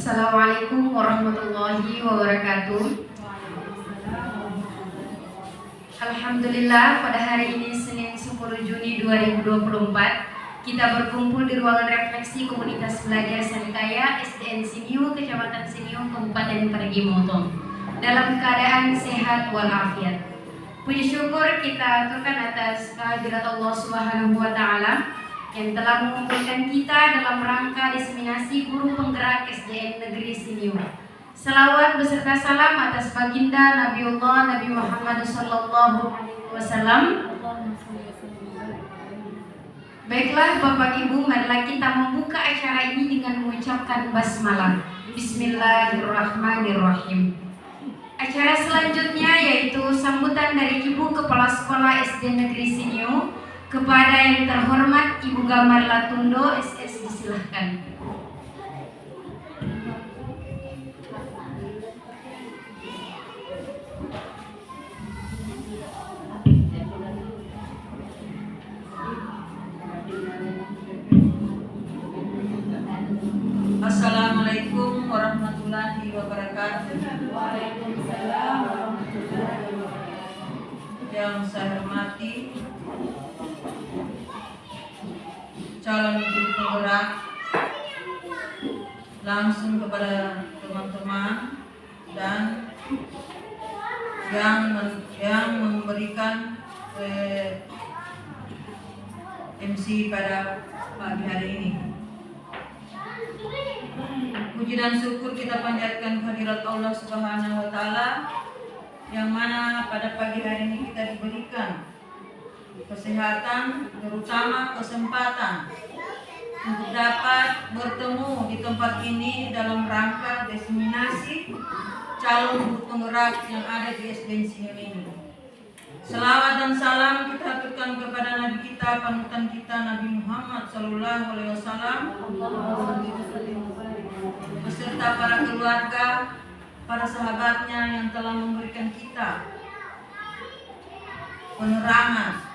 Assalamualaikum warahmatullahi wabarakatuh. Alhamdulillah, pada hari ini Senin 10 Juni 2024 kita berkumpul di ruangan refleksi komunitas belajar Sanikaya SDN Siniu, Kecamatan Siniu, Kabupaten Parigi Motong dalam keadaan sehat walafiat. Puji syukur kita aturkan atas kehadirat Allah Subhanahu wa Ta'ala yang telah mengumpulkan kita dalam rangka diseminasi guru penggerak SDN Negeri Siniu. Selawat beserta salam atas baginda Nabiullah Nabi Muhammad sallallahu alaihi wasallam. Baiklah Bapak Ibu, marilah kita membuka acara ini dengan mengucapkan basmalah. Bismillahirrahmanirrahim. Acara selanjutnya yaitu sambutan dari Ibu Kepala Sekolah SD Negeri Siniu kepada yang terhormat Ibu Gamar Latundo SS, disilahkan. Assalamualaikum warahmatullahi wabarakatuh. Waalaikumsalam warahmatullahi wabarakatuh. Yang saya hormati calon guru penggerak, langsung kepada teman-teman dan yang memberikan MC pada pagi hari ini. Puji dan syukur kita panjatkan kehadirat Allah Subhanahu wa Ta'ala, yang mana pada pagi hari ini kita diberikan kesehatan, terutama kesempatan untuk dapat bertemu di tempat ini dalam rangka diseminasi calon guru penggerak yang ada di SDN Siniu ini. Selawat dan salam kita aturkan kepada Nabi kita, panutan kita, Nabi Muhammad sallallahu alaihi wasallam, beserta para keluarga, para sahabatnya yang telah memberikan kita penerangan.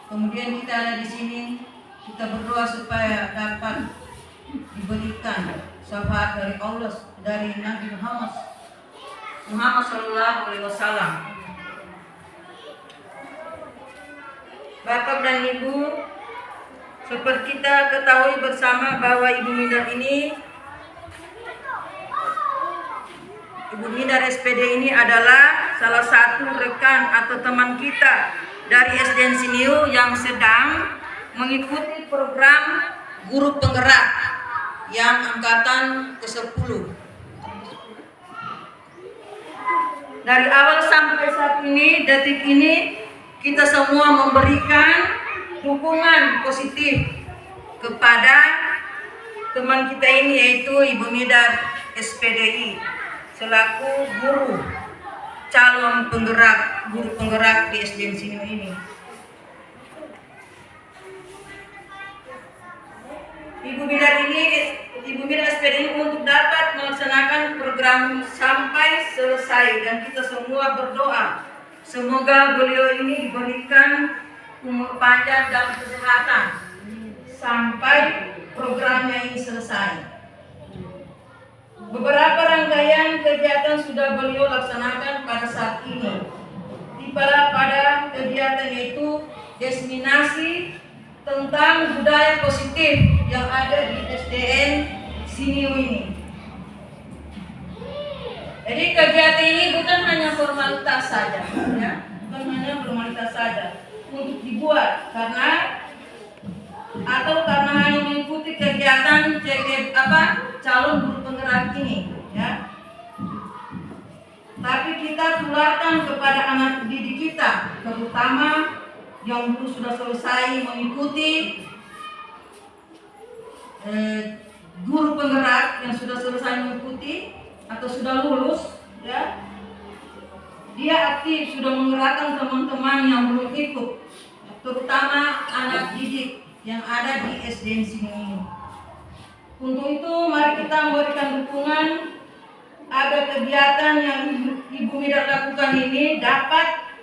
Kemudian kita ada di sini, kita berdoa supaya dapat diberikan syafaat dari Allah, dari Nabi Muhammad sallallahu alaihi wasallam. Bapak dan Ibu, seperti kita ketahui bersama bahwa Ibu Midar SPD ini adalah salah satu rekan atau teman kita dari SDN Siniu yang sedang mengikuti program guru penggerak yang angkatan ke-10. Dari awal sampai saat ini, detik ini, kita semua memberikan dukungan positif kepada teman kita ini, yaitu Ibu Midar SPDI selaku guru calon penggerak, guru penggerak di SDN Siniu ini. Ibu Midar SPDI untuk dapat melaksanakan program sampai selesai, dan kita semua berdoa semoga beliau ini diberikan umur panjang dan kesehatan sampai programnya ini selesai. Beberapa rangkaian kegiatan sudah beliau laksanakan pada saat ini. Pada kegiatan itu diseminasi tentang budaya positif yang ada di SDN Siniu ini. Jadi kegiatan ini bukan hanya formalitas saja, ya, bukan hanya formalitas saja untuk dibuat karena hanya mengikuti kegiatan calon guru penggerak ini, ya. Tapi kita tularkan kepada anak didik kita, terutama yang dulu sudah selesai mengikuti guru penggerak, yang sudah selesai mengikuti atau sudah lulus, ya. Dia aktif, sudah menggerakkan teman-teman yang belum ikut, terutama anak didik yang ada di SDN Siniu. Untuk itu mari kita memberikan dukungan agar kegiatan yang Ibu Midar lakukan ini dapat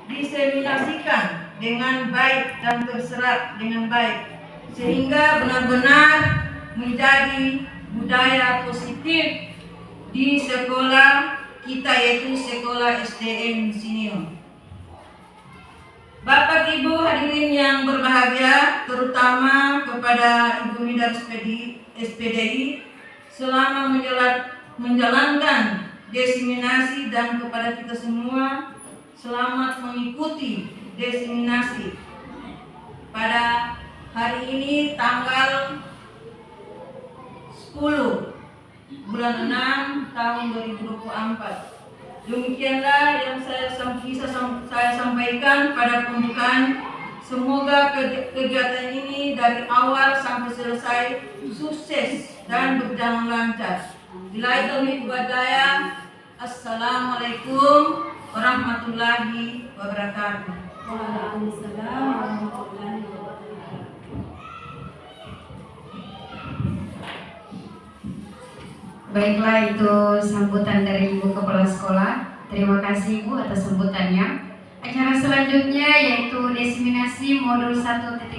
diseminasikan dengan baik dan terserap dengan baik, sehingga benar-benar menjadi budaya positif di sekolah kita, yaitu sekolah SDN Sinio. Bapak Ibu hadirin yang berbahagia, terutama kepada Ibu Midar SPDI selama menjalankan diseminasi, dan kepada kita semua selamat mengikuti diseminasi pada hari ini tanggal 10 bulan 6 tahun 2024. Demikianlah yang bisa saya sampaikan pada pembukaan. Semoga kegiatan ini dari awal sampai selesai sukses dan berjalan lancar. Bila taufiq wal hidayah. Assalamualaikum warahmatullahi wabarakatuh. Waalaikumsalam warahmatullahi wabarakatuh. Baiklah, itu sambutan dari Ibu Kepala Sekolah. Terima kasih Ibu atas sambutannya. Acara selanjutnya yaitu diseminasi modul 1.4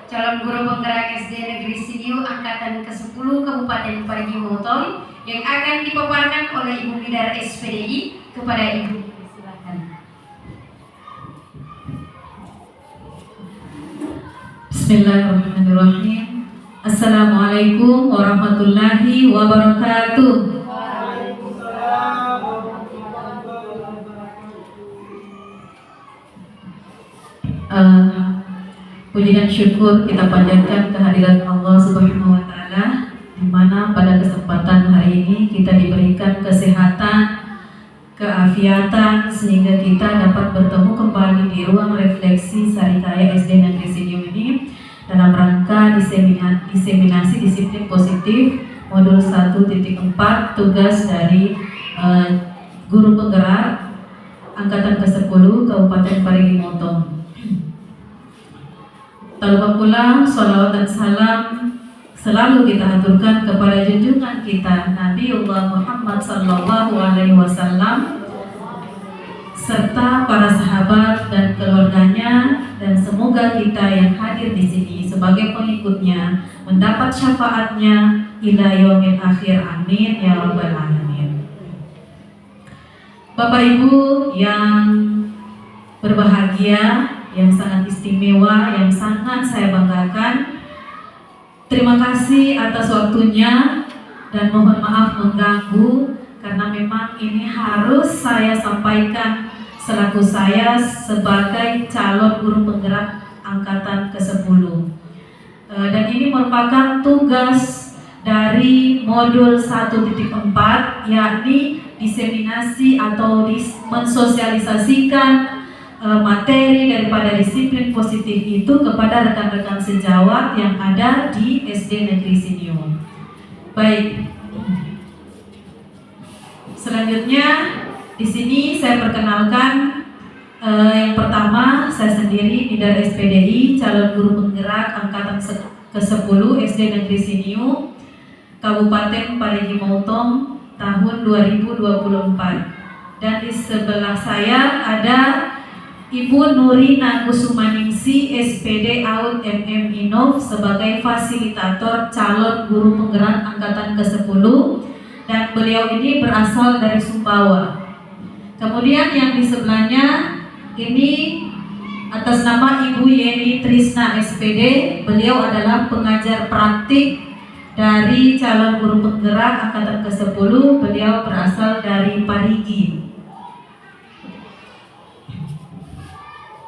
calon guru penggerak SD Negeri Sinio angkatan ke-10 Kabupaten Parigi Motong yang akan dipaparkan oleh Ibu Midar SPDI. Kepada Ibu, silakan. Bismillahirrahmanirrahim. Assalamualaikum warahmatullahi wabarakatuh. Waalaikumsalam warahmatullahi wabarakatuh. Puji dan syukur kita panjatkan kehadirat Allah Subhanahu wa Ta'ala, di mana pada kesempatan hari ini kita diberikan kesehatan, keafiatan, sehingga kita dapat bertemu kembali di ruang refleksi Sarikaya SD Negeri Sinio ini dalam rangka diseminasi disiplin positif modul 1.4 tugas dari guru penggerak angkatan ke-10 Kabupaten Parigi Motong. Tak lupa pula sholawat dan salam selalu kita haturkan kepada junjungan kita Nabiullah Muhammad sallallahu alaihi wasallam serta para sahabat dan keluarganya, dan semoga kita yang hadir di sini sebagai pengikutnya mendapat syafaatnya ila yaumil akhir, amin ya rabbal alamin. Bapak Ibu yang berbahagia, yang sangat istimewa, yang sangat saya banggakan, terima kasih atas waktunya dan mohon maaf mengganggu karena memang ini harus saya sampaikan selaku saya sebagai calon guru penggerak angkatan ke-10. Dan ini merupakan tugas dari modul 1.4, yakni diseminasi atau mensosialisasikan materi daripada disiplin positif itu kepada rekan-rekan sejawat yang ada di SD Negeri Sinio. Baik, selanjutnya di sini saya perkenalkan yang pertama, saya sendiri Midar SPDI, calon guru penggerak angkatan ke-10 SD Negeri Sinio, Kabupaten Parigi Motong tahun 2024. Dan di sebelah saya ada Ibu Nurina Kusumaningsi SPD AUD MM Inov sebagai fasilitator calon guru penggerak angkatan ke-10, dan beliau ini berasal dari Sumbawa. Kemudian yang di sebelahnya ini atas nama Ibu Yeni Trisna SPD, beliau adalah pengajar praktik dari calon guru penggerak angkatan ke-10, beliau berasal dari Parigi.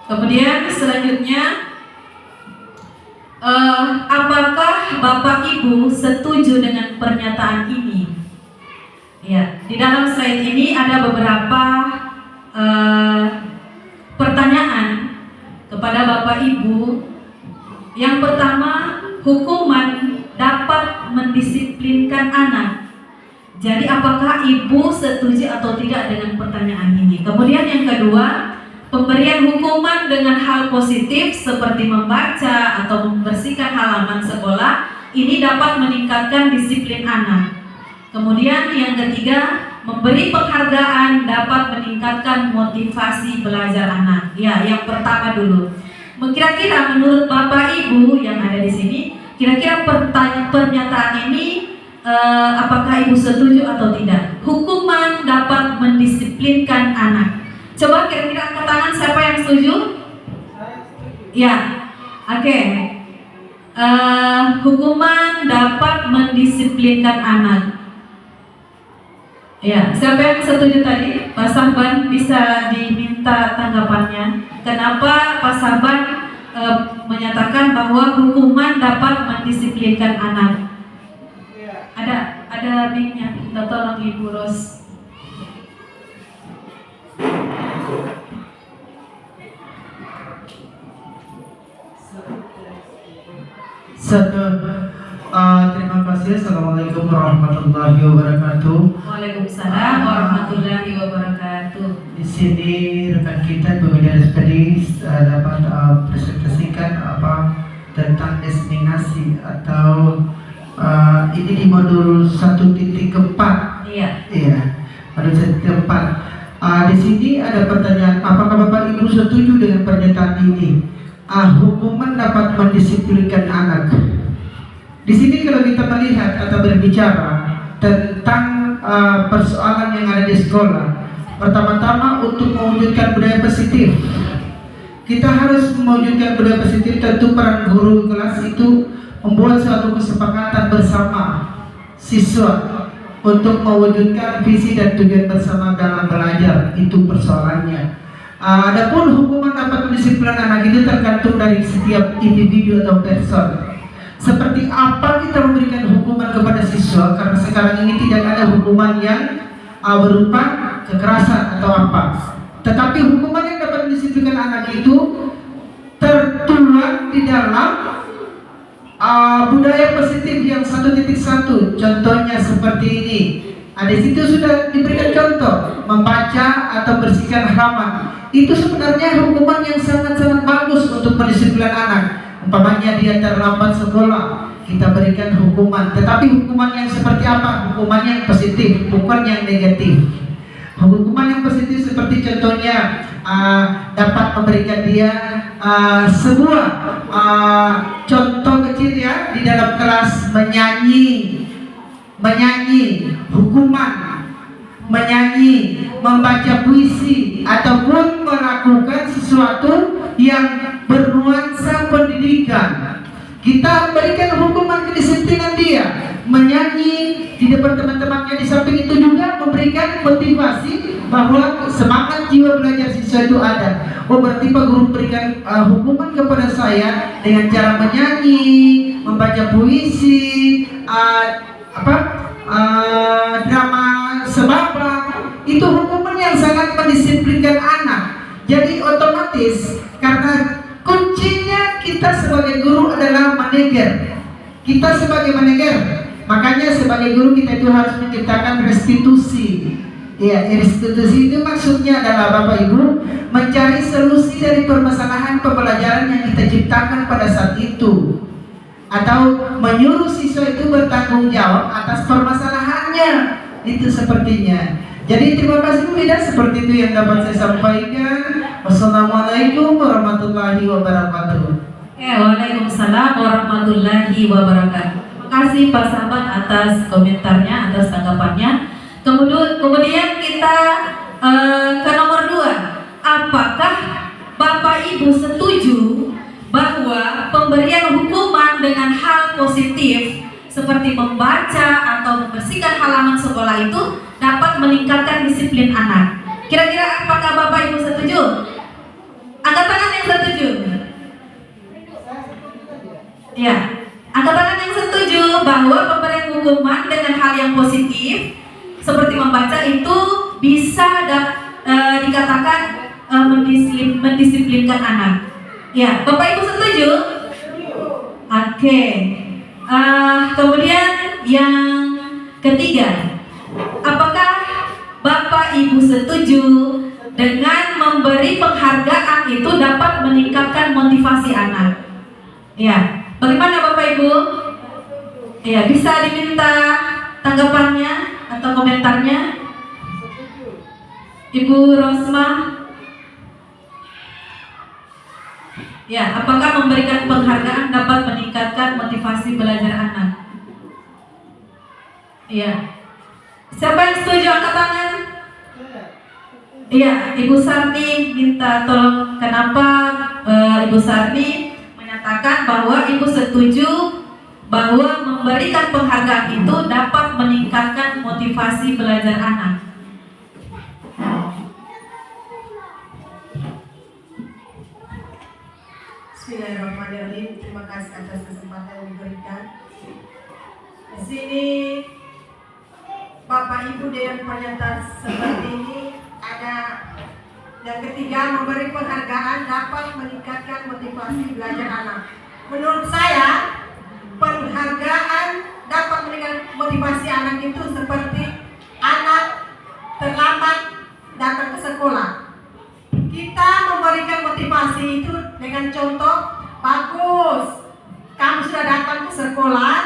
Kemudian selanjutnya, apakah Bapak Ibu setuju dengan pernyataan ini? Ya, di dalam slide ini ada beberapa pertanyaan kepada Bapak Ibu. Yang pertama, hukuman dapat mendisiplinkan anak. Jadi apakah Ibu setuju atau tidak dengan pertanyaan ini? Kemudian yang kedua, pemberian hukuman dengan hal positif seperti membaca atau membersihkan halaman sekolah ini dapat meningkatkan disiplin anak. Kemudian yang ketiga, memberi penghargaan dapat meningkatkan motivasi belajar anak. Ya, yang pertama dulu. Kira-kira menurut Bapak Ibu yang ada di sini, kira-kira pernyataan ini apakah ibu setuju atau tidak? Hukuman dapat mendisiplinkan anak. Coba kira-kira angkat tangan siapa yang setuju? Ya, oke. Hukuman dapat mendisiplinkan anak. Ya, siapa yang setuju tadi? Pak Sahban bisa diminta tanggapannya. Kenapa Pak Sahban menyatakan bahwa hukuman dapat mendisiplinkan anak? Ada mic-nya, minta tolong Ibu Ros. Terima kasih. Assalamualaikum warahmatullahi wabarakatuh. Waalaikumsalam warahmatullahi wabarakatuh. Di sini rekan kita Pemilihan Spedis dapat presentasikan tentang destinasi atau ini di modul 1.4. Iya. Iya, modul 1.4. Di sini ada pertanyaan, apakah Bapak Ibu setuju dengan pernyataan ini? Hukuman dapat mendisiplinkan anak. Di sini kalau kita melihat atau berbicara tentang persoalan yang ada di sekolah, pertama-tama untuk mewujudkan budaya positif, kita harus mewujudkan budaya positif. Tentu peran guru kelas itu membuat suatu kesepakatan bersama siswa untuk mewujudkan visi dan tujuan bersama dalam belajar. Itu persoalannya. Adapun hukuman dapat mendisiplinkan anak itu tergantung dari setiap individu atau person. Seperti apa kita memberikan hukuman kepada siswa, karena sekarang ini tidak ada hukuman yang berupa kekerasan atau apa. Tetapi hukuman yang dapat mendisiplinkan anak itu tertuang di dalam budaya positif yang 1.1. Contohnya seperti ini. Di situ sudah diberikan contoh membaca atau bersihkan halaman. Itu sebenarnya hukuman yang sangat-sangat bagus untuk mendisiplinkan anak. Umpamanya dia terlambat sekolah, kita berikan hukuman. Tetapi hukuman yang seperti apa? Hukuman yang positif, bukan yang negatif. Hukuman yang positif seperti contohnya dapat memberikan dia sebuah contoh kecil ya di dalam kelas menyanyi, hukuman menyanyi, membaca puisi, ataupun melakukan sesuatu yang bernuansa pendidikan. Kita berikan hukuman kedisiplinan dia, menyanyi di depan teman-temannya. Di samping itu juga memberikan motivasi bahwa semangat jiwa belajar siswa itu ada. Berarti Pak Guru berikan hukuman kepada saya dengan cara menyanyi, membaca puisi, drama sebabrak. Itu hukuman yang sangat mendisiplinkan anak. Jadi otomatis karena kuncinya kita sebagai guru adalah manajer. Kita sebagai manajer, makanya sebagai guru kita itu harus menciptakan restitusi. Ya, restitusi itu maksudnya adalah Bapak Ibu mencari solusi dari permasalahan pembelajaran yang kita ciptakan pada saat itu, atau menyuruh siswa itu bertanggung jawab atas permasalahannya. Itu sepertinya. Jadi terima kasih Bu Ida, seperti itu yang dapat saya sampaikan. Wassalamualaikum warahmatullahi wabarakatuh. Waalaikumsalam warahmatullahi wabarakatuh. Terima kasih Pak Sahabat atas komentarnya, atas tanggapannya. Kemudian kita ke nomor 2. Apakah Bapak Ibu setuju bahwa pemberian hukuman dengan hal positif seperti membaca atau membersihkan halaman sekolah itu dapat meningkatkan disiplin anak? Kira-kira apakah Bapak Ibu setuju? Angkat tangan yang setuju. Ya, angkat tangan yang setuju bahwa pemberian hukuman dengan hal yang positif seperti membaca itu bisa dikatakan mendisiplinkan anak. Ya, Bapak Ibu setuju? Oke. Kemudian yang ketiga, apakah Bapak Ibu setuju dengan memberi penghargaan itu dapat meningkatkan motivasi anak? Ya, bagaimana Bapak Ibu? Ya, bisa diminta tanggapannya atau komentarnya? Ibu Rosma. Ya, apakah memberikan penghargaan dapat meningkatkan motivasi belajar anak? Iya. Siapa yang setuju angkat tangan? Iya, Ibu Sarni minta tolong. Kenapa Ibu Sarni menyatakan bahwa Ibu setuju bahwa memberikan penghargaan itu dapat meningkatkan motivasi belajar anak? Bismillahirrahmanirrahim. Terima kasih atas kesempatan yang diberikan. Di sini Bapak Ibu dengan pernyataan seperti ini ada yang ketiga, memberi penghargaan dapat meningkatkan motivasi belajar anak. Menurut saya penghargaan dapat meningkatkan motivasi anak itu seperti anak terlambat datang ke sekolah. Kita memberikan motivasi itu dengan contoh, bagus, kamu sudah datang ke sekolah,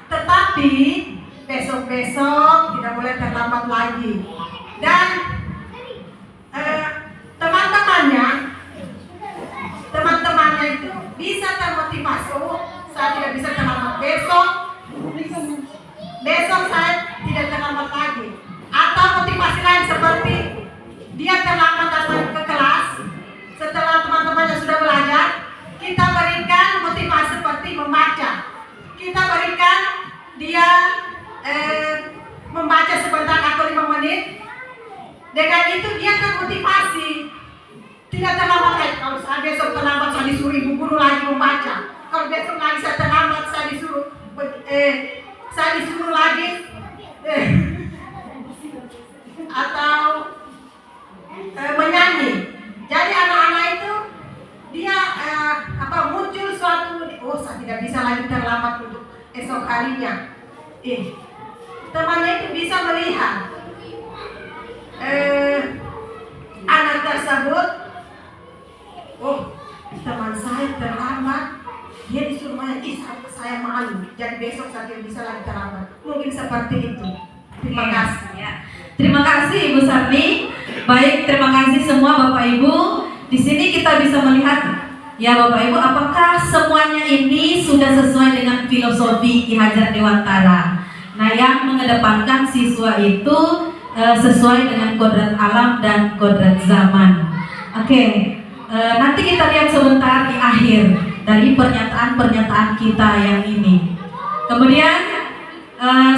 tetapi besok-besok tidak boleh terlambat lagi. Dan teman-temannya itu bisa termotivasi, oh, saya tidak bisa terlambat besok saya tidak terlambat lagi. Atau motivasi lain seperti dia terlambat datang ke kelas setelah teman-temannya sudah belajar, kita berikan motivasi seperti membaca. Kita berikan dia membaca sebentar atau 5 menit. Dengan itu dia termotivasi, tidak terlambat lagi. Kalau saya besok terlambat, saya disuruh ibu guru lagi membaca. Kalau besok lagi saya terlambat, saya disuruh lagi atau menyanyi. Jadi anak-anak itu dia muncul suatu, oh saya tidak bisa lagi terlambat untuk esok harinya. Temannya itu bisa melihat anak tersebut, oh teman saya terlambat, dia disuruh main, saya malu, jadi besok saya tidak bisa lagi terlambat. Mungkin seperti itu. Terima kasih. Ya. Terima kasih Ibu Sarni. Baik, terima kasih semua Bapak Ibu. Di sini kita bisa melihat, ya Bapak Ibu, apakah semuanya ini sudah sesuai dengan filosofi Ki Hajar Dewantara? Nah, yang mengedepankan siswa itu sesuai dengan kodrat alam dan kodrat zaman. Oke, nanti kita lihat sebentar di akhir dari pernyataan-pernyataan kita yang ini. Kemudian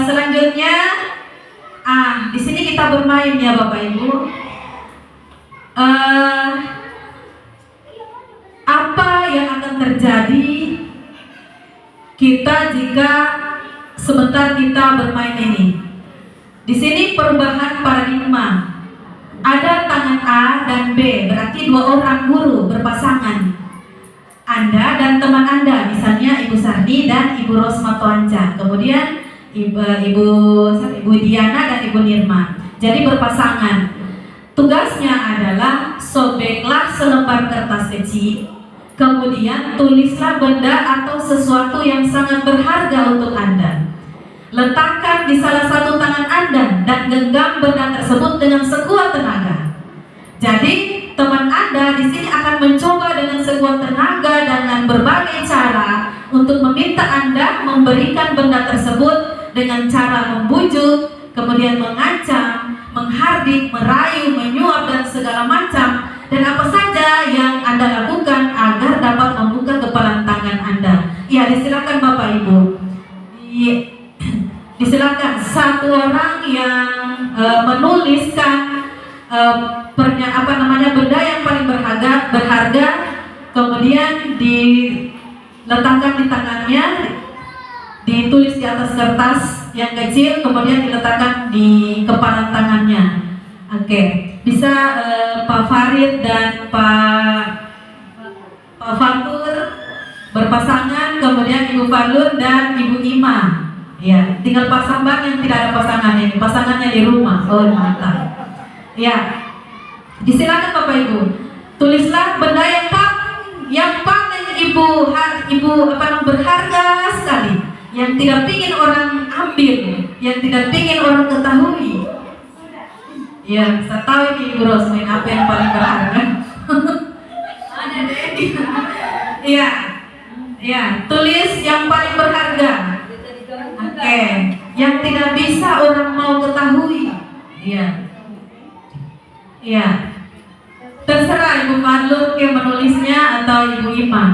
selanjutnya, di sini kita bermain ya Bapak Ibu. Apa yang akan terjadi kita jika sebentar kita bermain ini? Di sini perubahan paradigma. Ada tangan A dan B, berarti 2 orang guru berpasangan. Anda dan teman Anda, misalnya Ibu Sarni dan Ibu Rosmatoanca. Kemudian Ibu Diana dan Ibu Nirma. Jadi berpasangan. Tugasnya adalah sobeklah selembar kertas kecil. Kemudian tulislah benda atau sesuatu yang sangat berharga untuk Anda. Letakkan di salah satu tangan Anda dan genggam benda tersebut dengan sekuat tenaga. Jadi teman Anda di sini akan mencoba dengan sekuat tenaga dengan berbagai cara untuk meminta Anda memberikan benda tersebut dengan cara membujuk, kemudian mengancam, menghardik, merayu, menyuap dan segala macam. Dan apa saja yang Anda lakukan agar dapat membuka kepalan tangan Anda. Ya, disilakan Bapak Ibu. Disilakan satu orang yang menuliskan benda yang paling berharga, kemudian diletakkan di tangannya, ditulis di atas kertas yang kecil, kemudian diletakkan di kepala tangannya. Oke, bisa Pak Farid dan Pak Fatur berpasangan, kemudian Ibu Fadlun dan Ibu Ima. Ya, tinggal Pak Sambang yang tidak ada pasangannya, pasangannya di rumah. Oh, mantap. Ya, disilakan Bapak Ibu, tulislah benda yang paling ibu berharga sekali, yang tidak pingin orang ambil, yang tidak pingin orang ketahui. Ya, saya tahu ini Ibu Rosmin apa yang paling berharga. Ada deh. Iya, ya, tulis yang paling berharga. Oke, yang tidak bisa orang mau ketahui. Iya. Iya. Terserah Ibu Fadlun yang menulisnya atau Ibu Iman.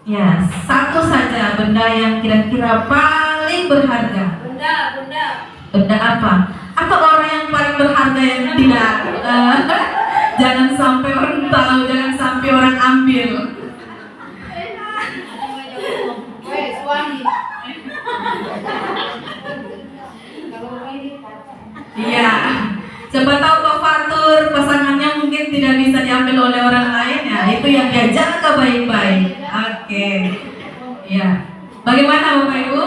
Ya, satu saja benda yang kira-kira paling berharga. Benda apa? Apa orang yang paling berharga yang tidak? Jangan sampai orang tahu, jangan sampai orang ambil. Iya. Coba tahu Pak Fatur, pasangannya mungkin tidak bisa diambil oleh orang lain ya. Itu yang dia jaga baik-baik. Oke. Ya. Bagaimana Bapak Ibu?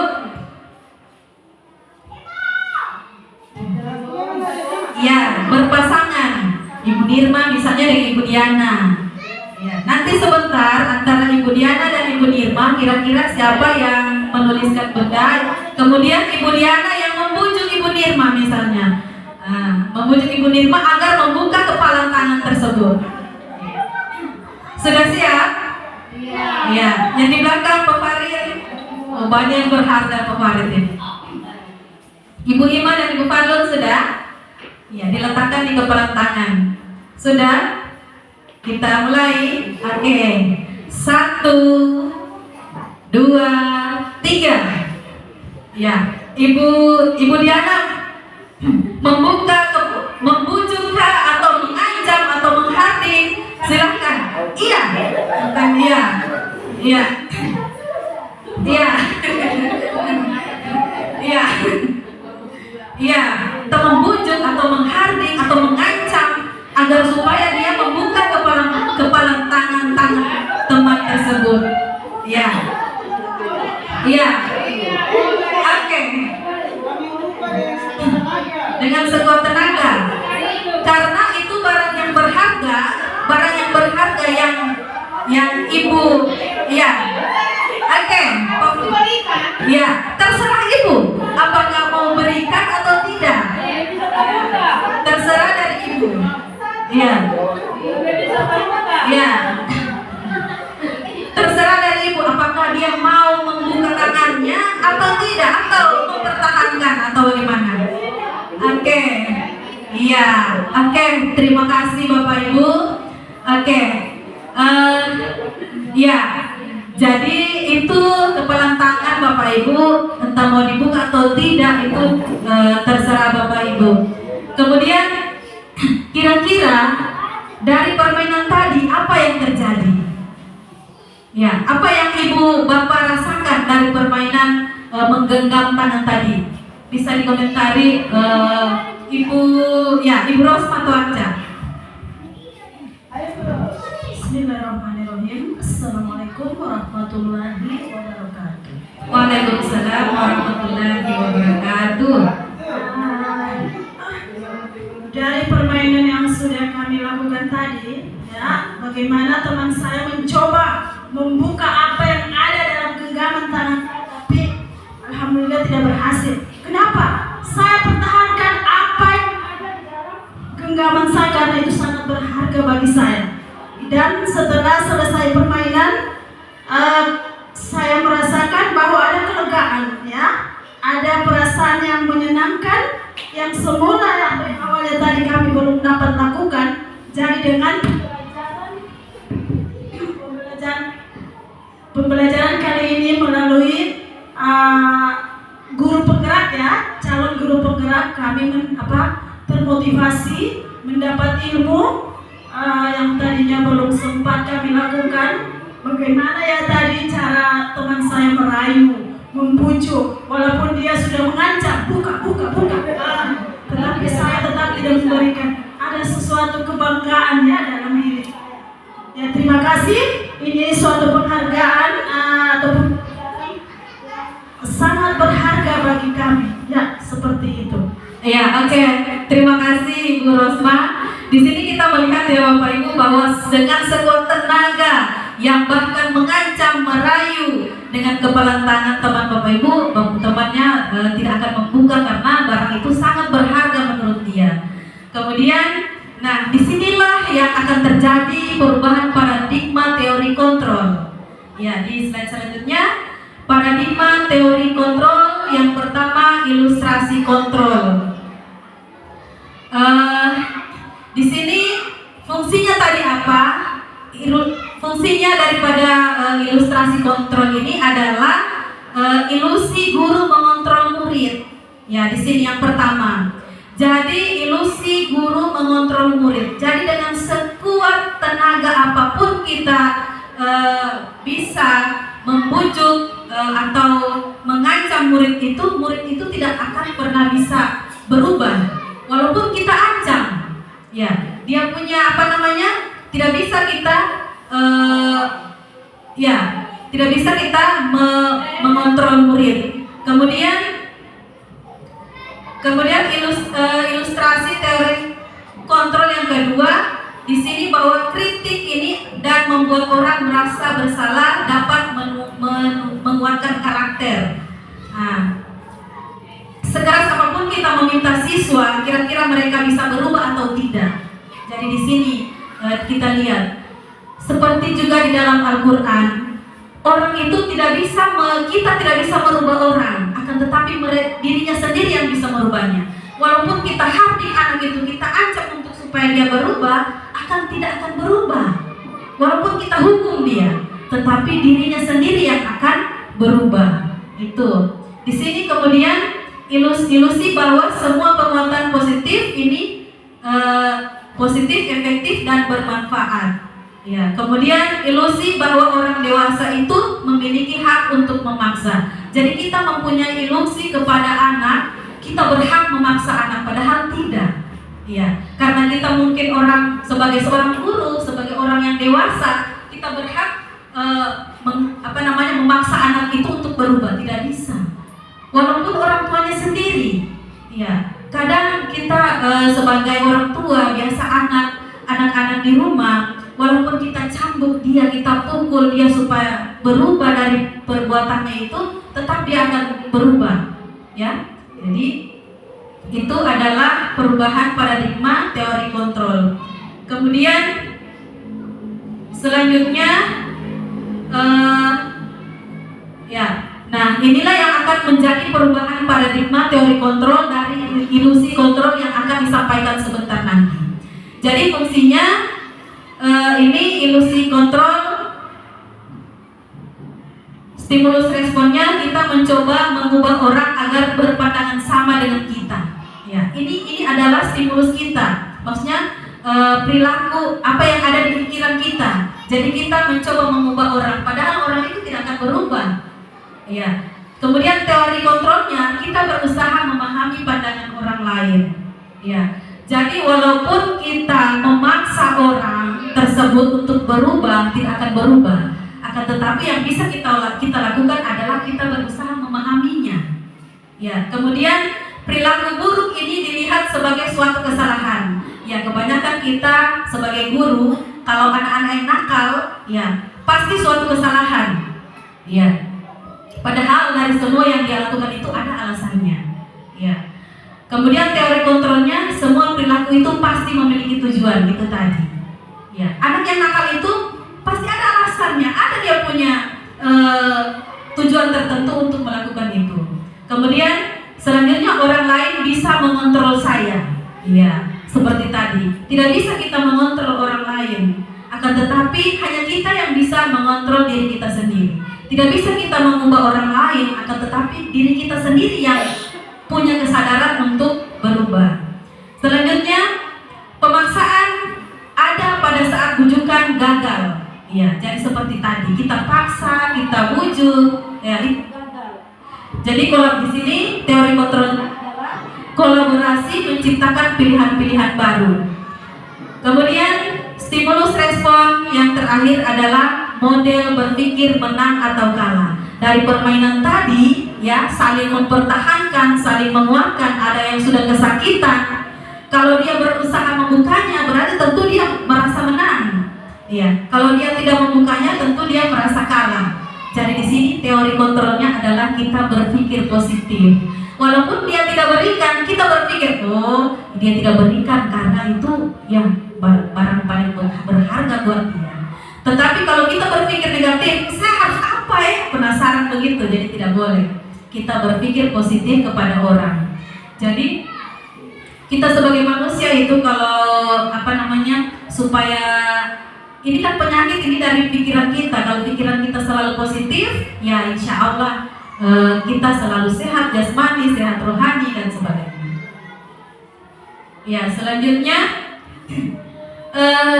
Ya, berpasangan. Ibu Nirma misalnya dengan Ibu Diana. Ya, nanti sebentar antara Ibu Diana dan Ibu Nirma kira-kira siapa yang menuliskan benda. Kemudian Ibu Diana yang membujuk Ibu Nirma misalnya. Membujuk Ibu Nirma agar membuka kepalan tangan tersebut. Sudah siap? Iya. Yang di belakang Pak Farid. Oh, banyak yang berharga Pak Farid ini. Ibu Ima dan Ibu Fadlun sudah? Ya, diletakkan di kepalan tangan. Sudah? Kita mulai. Oke. 1, 2, 3. Ya, Ibu Diana membujuk atau mengancam atau menghati, silahkan. Iya, bukan iya, iya, iya, iya, iya, atau membujuk atau menghardik atau mengancam agar supaya dia membuka kepala tangan teman tersebut. Iya, iya, oke. Dengan sekuat tenaga, karena itu barang yang berharga yang Ibu, ya, oke, ya, terserah Ibu, apakah mau berikan atau tidak, terserah dari Ibu, ya, ya, terserah dari Ibu, apakah dia mau membuka tangannya atau tidak, atau mempertahankan atau bagaimana. Oke, iya, oke, terima kasih Bapak Ibu. Oke, ya, jadi itu kepalan tangan Bapak Ibu, entah mau dibuka atau tidak itu terserah Bapak Ibu. Kemudian kira-kira dari permainan tadi apa yang terjadi? Ya, apa yang Ibu Bapak rasakan dari permainan menggenggam tangan tadi? Bisa dikomentari Ibu Rosma Tuanca. Bismillahirrahmanirrahim. Assalamualaikum warahmatullahi wabarakatuh. Waalaikumsalam warahmatullahi wabarakatuh. Dari permainan yang sudah kami lakukan tadi, ya, bagaimana teman saya mencoba membuka apa yang ada dalam genggaman tangan, tapi alhamdulillah tidak berhasil. Kenapa? Saya pertahankan apa yang ada dalam genggaman saya karena itu sangat berharga bagi saya. Dan setelah selesai permainan, saya merasakan bahwa ada kelegaan, ya, ada perasaan yang menyenangkan yang semula yang awalnya tadi kami belum dapat lakukan. Jadi dengan pembelajaran kali ini melalui guru penggerak, ya, calon guru penggerak, kami termotivasi mendapat ilmu yang tadinya belum sempat kami lakukan. Bagaimana ya tadi cara teman saya merayu, membujuk, walaupun dia sudah mengancam, buka, tetapi saya tetap tidak memberikan. Ada sesuatu kebanggaan, ya, dalam diri. Ya, terima kasih. Ini suatu penghargaan ataupun sangat berharga bagi kami, ya, seperti itu. Ya, oke. Terima kasih Bu Rosma. Di sini kita melihat ya Bapak Ibu bahwa dengan sekuat tenaga yang bahkan mengancam, merayu dengan kepalan tangan teman Bapak Ibu, temannya tidak akan membuka karena barang itu sangat berharga menurut dia. Kemudian, nah, disinilah yang akan terjadi perubahan paradigma teori kontrol. Ya, di slide selanjutnya, paradigma teori kontrol yang pertama ilustrasi kontrol. Di sini fungsinya tadi apa? Fungsinya daripada ilustrasi kontrol ini adalah ilusi guru mengontrol murid. Ya, di sini yang pertama. Jadi ilusi guru mengontrol murid. Jadi dengan sekuat tenaga apapun kita bisa membujuk atau mengancam murid itu tidak akan pernah bisa berubah. Walaupun kita ancam, ya, dia punya tidak bisa kita mengontrol murid. Kemudian ilustrasi teori kontrol yang kedua di sini bahwa kritik ini dan membuat orang merasa bersalah dapat menguatkan karakter. Nah, sekeras apapun kita meminta siswa, kira-kira mereka bisa berubah atau tidak. Jadi di sini kita lihat, seperti juga di dalam Al-Quran, orang itu kita tidak bisa merubah orang, akan tetapi dirinya sendiri yang bisa merubahnya. Walaupun kita hardik anak itu, kita ancam untuk supaya dia berubah, tidak akan berubah. Walaupun kita hukum dia, tetapi dirinya sendiri yang akan berubah. Itu. Di sini kemudian ilusi bahwa semua penguatan positif ini positif, efektif dan bermanfaat. Ya, kemudian ilusi bahwa orang dewasa itu memiliki hak untuk memaksa. Jadi kita mempunyai ilusi kepada anak, kita berhak memaksa anak, padahal tidak. Ya, karena kita mungkin sebagai seorang guru, sebagai orang yang dewasa, kita berhak memaksa anak itu untuk berubah, tidak bisa. Walaupun orang tuanya sendiri. Ya, kadang kita sebagai orang tua biasa anak-anak di rumah, walaupun kita cambuk dia, kita pukul dia supaya berubah dari perbuatannya itu, tetap dia akan berubah. Ya, jadi itu adalah perubahan paradigma teori kontrol. Kemudian selanjutnya, nah inilah yang akan menjadi perubahan paradigma teori kontrol dari ilusi kontrol yang akan disampaikan sebentar nanti. Jadi fungsinya ini ilusi kontrol, stimulus responnya kita mencoba mengubah orang agar berpandangan sama dengan kita. Ya, ini adalah stimulus kita. Maksudnya perilaku apa yang ada di pikiran kita. Jadi kita mencoba mengubah orang, padahal orang itu tidak akan berubah. Ya. Kemudian teori kontrolnya kita berusaha memahami pandangan orang lain. Ya. Jadi walaupun kita memaksa orang tersebut untuk berubah, tidak akan berubah. Akan tetapi yang bisa kita lakukan adalah kita berusaha memahaminya. Ya, kemudian perilaku buruk ini dilihat sebagai suatu kesalahan. Ya, kebanyakan kita sebagai guru, kalau anak-anak yang nakal, ya pasti suatu kesalahan. Ya, padahal dari semua yang dia lakukan itu ada alasannya. Ya. Kemudian teori kontrolnya, semua perilaku itu pasti memiliki tujuan, gitu tadi. Ya, anak yang nakal itu pasti ada alasannya, ada dia punya tujuan tertentu untuk melakukan itu. Kemudian selanjutnya orang lain bisa mengontrol saya. Ya, seperti tadi, tidak bisa kita mengontrol orang lain, akan tetapi hanya kita yang bisa mengontrol diri kita sendiri. Tidak bisa kita mengubah orang lain, akan tetapi diri kita sendiri yang punya kesadaran untuk berubah. Selanjutnya, pemaksaan ada pada saat bujukan gagal. Ya, jadi seperti tadi, kita paksa, kita bujuk, ya itu gagal. Jadi kalau di sini teori kontrol adalah kolaborasi menciptakan pilihan-pilihan baru. Kemudian stimulus respon yang terakhir adalah model berpikir menang atau kalah. Dari permainan tadi, ya, saling mempertahankan, saling menguatkan. Ada yang sudah kesakitan, kalau dia berusaha membukanya, berarti tentu dia merasa menang. Ya, kalau dia tidak membukanya, tentu dia merasa kalah. Jadi di sini teori kontrolnya adalah kita berpikir positif. Walaupun dia tidak berikan, kita berpikir, oh, dia tidak berikan karena itu yang barang paling berharga buat dia. Tetapi kalau kita berpikir negatif, saya harus apa ya? Penasaran begitu, jadi tidak boleh. kita berpikir positif kepada orang. Jadi kita sebagai manusia itu kalau supaya ini kan penyakit ini dari pikiran kita. Kalau pikiran kita selalu positif, ya insya Allah kita selalu sehat jasmani, sehat rohani dan sebagainya. Ya, selanjutnya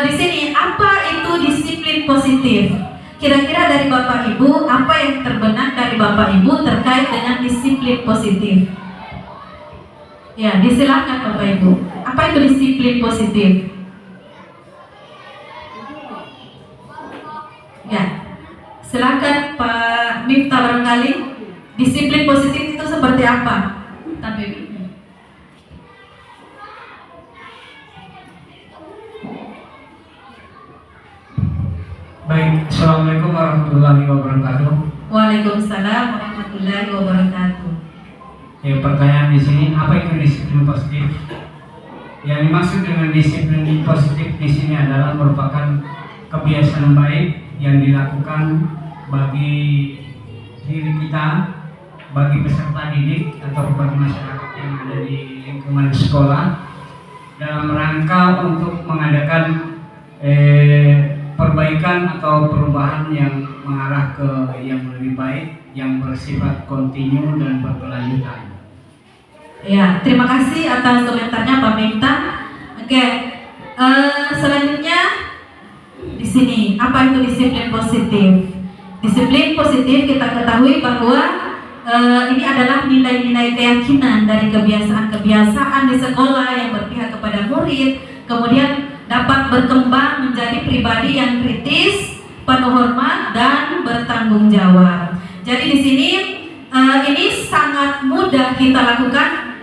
di sini apa itu disiplin positif? Kira-kira dari Bapak Ibu apa yang terbenak dari Bapak Ibu terkait dengan disiplin positif? Ya, disilakan Bapak Ibu. Apa itu disiplin positif? Ya, silakan Pak Miftah barangkali. Disiplin positif itu seperti apa? Tapi baik, Assalamualaikum warahmatullahi wabarakatuh. Waalaikumsalam warahmatullahi wabarakatuh. Ya, pertanyaan di sini, apa itu disiplin positif? Yang dimaksud dengan disiplin positif di sini adalah merupakan kebiasaan baik yang dilakukan bagi diri kita, bagi peserta didik atau bagi masyarakat yang ada di lingkungan sekolah dalam rangka untuk mengadakan perbaikan atau perubahan yang mengarah ke yang lebih baik, yang bersifat kontinu dan berkelanjutan. Ya, terima kasih atas komentarnya Pak Miftah. Oke, selanjutnya di sini apa itu disiplin positif? Disiplin positif kita ketahui bahwa ini adalah nilai-nilai keyakinan dari kebiasaan-kebiasaan di sekolah yang berpihak kepada murid, kemudian dapat berkembang menjadi pribadi yang kritis, penuh hormat dan bertanggung jawab. Jadi di sini ini sangat mudah kita lakukan.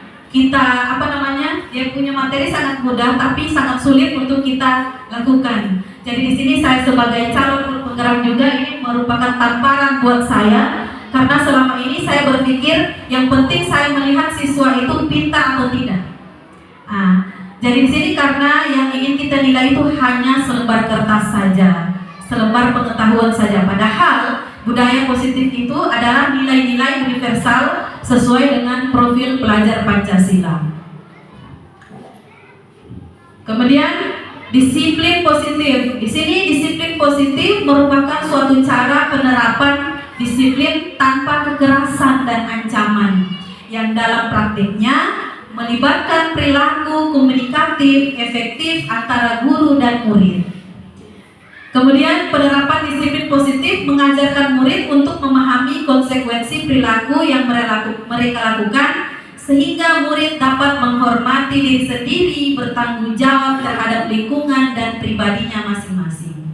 Dia punya materi sangat mudah tapi sangat sulit untuk kita lakukan. Jadi di sini saya sebagai calon penggerak juga ini merupakan tamparan buat saya karena selama ini saya berpikir yang penting saya melihat siswa itu pintar atau tidak. Jadi di sini karena yang ingin kita nilai itu hanya selembar kertas saja, selembar pengetahuan saja. Padahal budaya positif itu adalah nilai-nilai universal sesuai dengan profil pelajar Pancasila. Kemudian disiplin positif. Di sini disiplin positif merupakan suatu cara penerapan disiplin tanpa kekerasan dan ancaman yang dalam praktiknya melibatkan perilaku komunikatif efektif antara guru dan murid. Kemudian penerapan disiplin positif mengajarkan murid untuk memahami konsekuensi perilaku yang mereka lakukan sehingga murid dapat menghormati diri sendiri, bertanggung jawab terhadap lingkungan dan pribadinya masing-masing.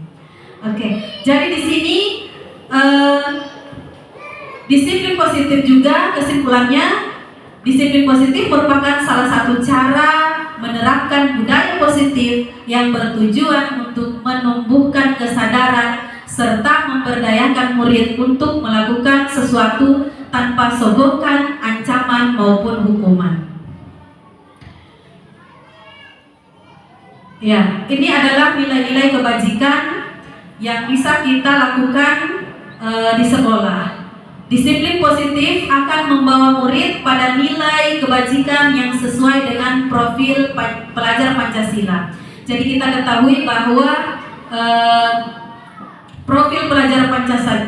Oke, jadi di sini disiplin positif juga kesimpulannya, disiplin positif merupakan salah satu cara menerapkan budaya positif yang bertujuan untuk menumbuhkan kesadaran serta memberdayakan murid untuk melakukan sesuatu tanpa sogokan, ancaman maupun hukuman. Ya, ini adalah nilai-nilai kebajikan yang bisa kita lakukan di sekolah. Disiplin positif akan membawa murid pada nilai kebajikan yang sesuai dengan profil pelajar Pancasila. Jadi kita ketahui bahwa profil pelajar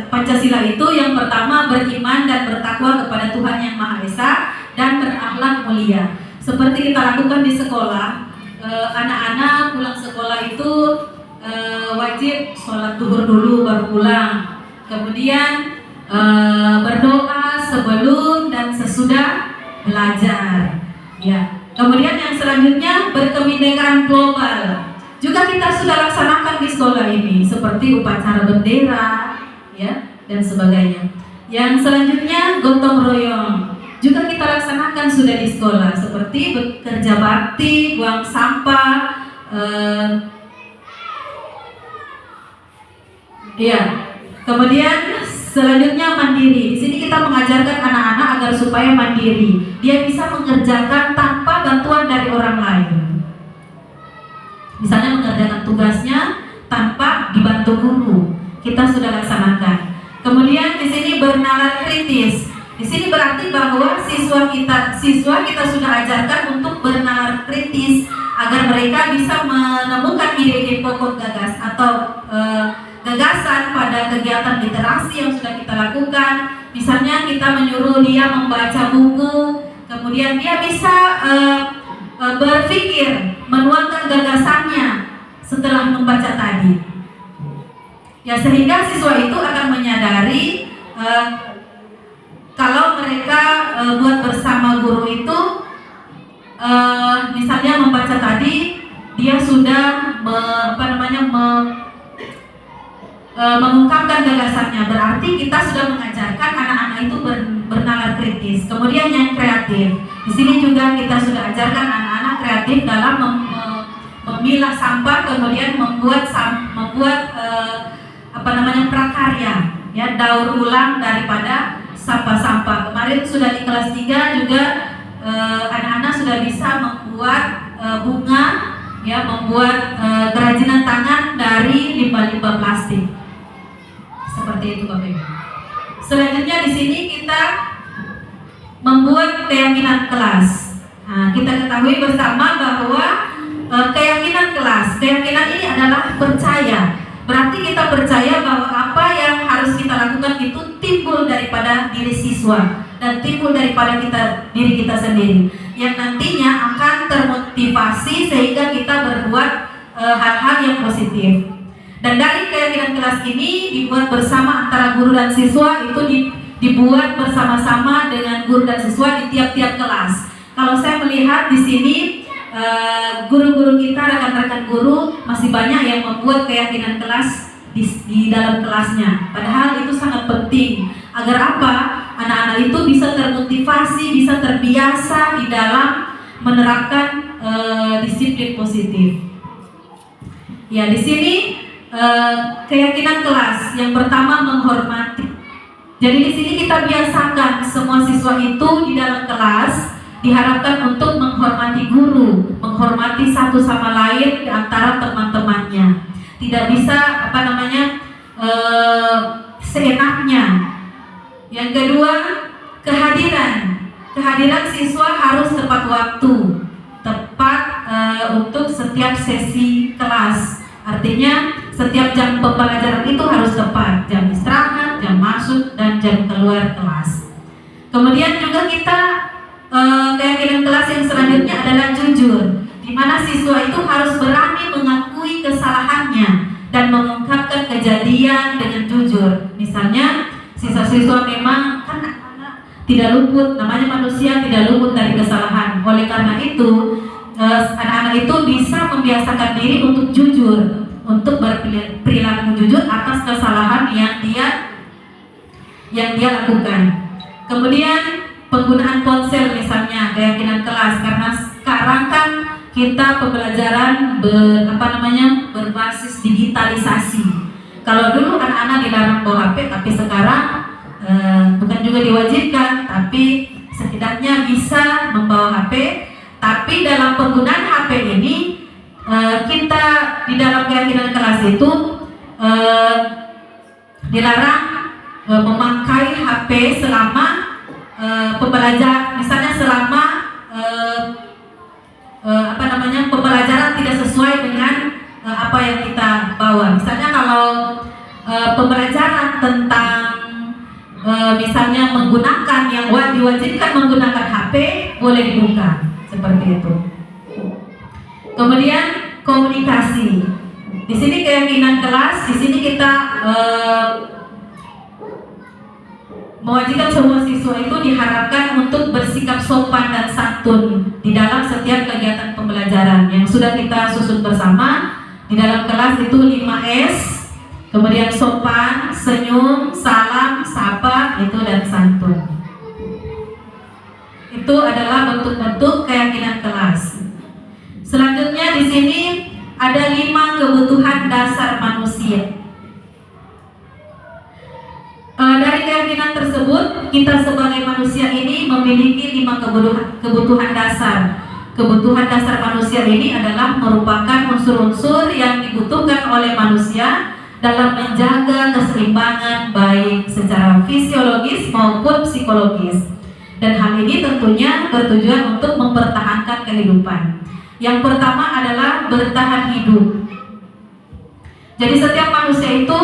Pancasila itu yang pertama beriman dan bertakwa kepada Tuhan Yang Maha Esa dan berakhlak mulia. Seperti kita lakukan di sekolah, anak-anak pulang sekolah itu wajib sholat duhur dulu baru pulang. Kemudian berdoa sebelum dan sesudah belajar. Ya. Kemudian yang selanjutnya berkebinekaan global. Juga kita sudah laksanakan di sekolah ini seperti upacara bendera, ya, dan sebagainya. Yang selanjutnya gotong royong. Juga kita laksanakan sudah di sekolah seperti bekerja bakti, buang sampah, ya. Kemudian selanjutnya mandiri. Di sini kita mengajarkan anak-anak agar supaya mandiri. Dia bisa mengerjakan tanpa bantuan dari orang lain. Misalnya mengerjakan tugasnya tanpa dibantu guru. Kita sudah laksanakan. Kemudian di sini bernalar kritis. Di sini berarti bahwa siswa kita sudah ajarkan untuk bernalar kritis agar mereka bisa menemukan ide-ide pokok gagas atau gagasan pada kegiatan literasi yang sudah kita lakukan. Misalnya kita menyuruh dia membaca buku, kemudian dia bisa berpikir, menuangkan gagasannya setelah membaca tadi. Ya, sehingga siswa itu akan menyadari kalau mereka buat bersama guru itu, misalnya membaca tadi, dia sudah mengungkapkan gagasannya. Berarti kita sudah mengajarkan anak-anak itu bernalar kritis. Kemudian yang kreatif. Di sini juga kita sudah ajarkan anak-anak kreatif dalam memilah sampah, kemudian membuat prakarya, ya, daur ulang daripada sampah-sampah. Kemarin sudah di kelas 3 juga anak-anak sudah bisa membuat bunga, ya, membuat kerajinan tangan dari limbah-limbah plastik. Seperti itu, Bapak Ibu. Selanjutnya di sini kita membuat keyakinan kelas. Nah, kita ketahui bersama bahwa keyakinan ini adalah percaya. Berarti kita percaya bahwa apa yang harus kita lakukan itu timbul daripada diri siswa dan timbul daripada diri kita sendiri, yang nantinya akan termotivasi sehingga kita berbuat hal-hal yang positif. Dan dari keyakinan kelas ini dibuat bersama antara guru dan siswa, itu dibuat bersama-sama dengan guru dan siswa di tiap-tiap kelas. Kalau saya melihat di sini guru-guru kita, rekan-rekan guru masih banyak yang membuat keyakinan kelas di dalam kelasnya. Padahal itu sangat penting agar apa? Anak-anak itu bisa termotivasi, bisa terbiasa di dalam menerapkan disiplin positif. Ya, di sini keyakinan kelas yang pertama menghormati. Jadi di sini kita biasakan semua siswa itu di dalam kelas diharapkan untuk menghormati guru, menghormati satu sama lain di antara teman-temannya. Tidak bisa seenaknya. Yang kedua, kehadiran siswa harus tepat waktu, tepat untuk setiap sesi kelas. Artinya setiap jam pembelajaran itu harus tepat, jam istirahat, jam masuk, dan jam keluar kelas. Kemudian juga kita keyakinan kelas yang selanjutnya adalah jujur, di mana siswa itu harus berani mengakui kesalahannya dan mengungkapkan kejadian dengan jujur. Misalnya siswa-siswa memang kan anak-anak tidak luput, namanya manusia tidak luput dari kesalahan. Oleh karena itu anak-anak itu bisa membiasakan diri untuk jujur, untuk berperilaku jujur atas kesalahan yang dia lakukan. Kemudian penggunaan ponsel misalnya, keyakinan kelas, karena sekarang kan kita pembelajaran berbasis digitalisasi. Kalau dulu anak-anak dilarang bawa HP, tapi sekarang bukan juga diwajibkan, tapi setidaknya bisa membawa HP. Tapi dalam penggunaan HP ini kita di dalam keyakinan kelas itu dilarang memakai HP selama pembelajaran, misalnya selama pembelajaran tidak sesuai dengan apa yang kita bawa. Misalnya kalau pembelajaran tentang misalnya menggunakan yang diwajibkan menggunakan HP, boleh dibuka seperti itu. Kemudian komunikasi. Di sini keyakinan kelas, di sini kita mewajibkan semua siswa itu diharapkan untuk bersikap sopan dan santun di dalam setiap kegiatan pembelajaran yang sudah kita susun bersama. Di dalam kelas itu 5S, kemudian sopan, senyum, salam, sapa, itu dan santun. Itu adalah bentuk-bentuk keyakinan kelas. Selanjutnya di sini ada 5 kebutuhan dasar manusia. Dari keyakinan tersebut, kita sebagai manusia ini memiliki 5 kebutuhan dasar. Kebutuhan dasar manusia ini adalah merupakan unsur-unsur yang dibutuhkan oleh manusia dalam menjaga keseimbangan baik secara fisiologis maupun psikologis. Dan hal ini tentunya bertujuan untuk mempertahankan kehidupan. Yang pertama adalah bertahan hidup. Jadi setiap manusia itu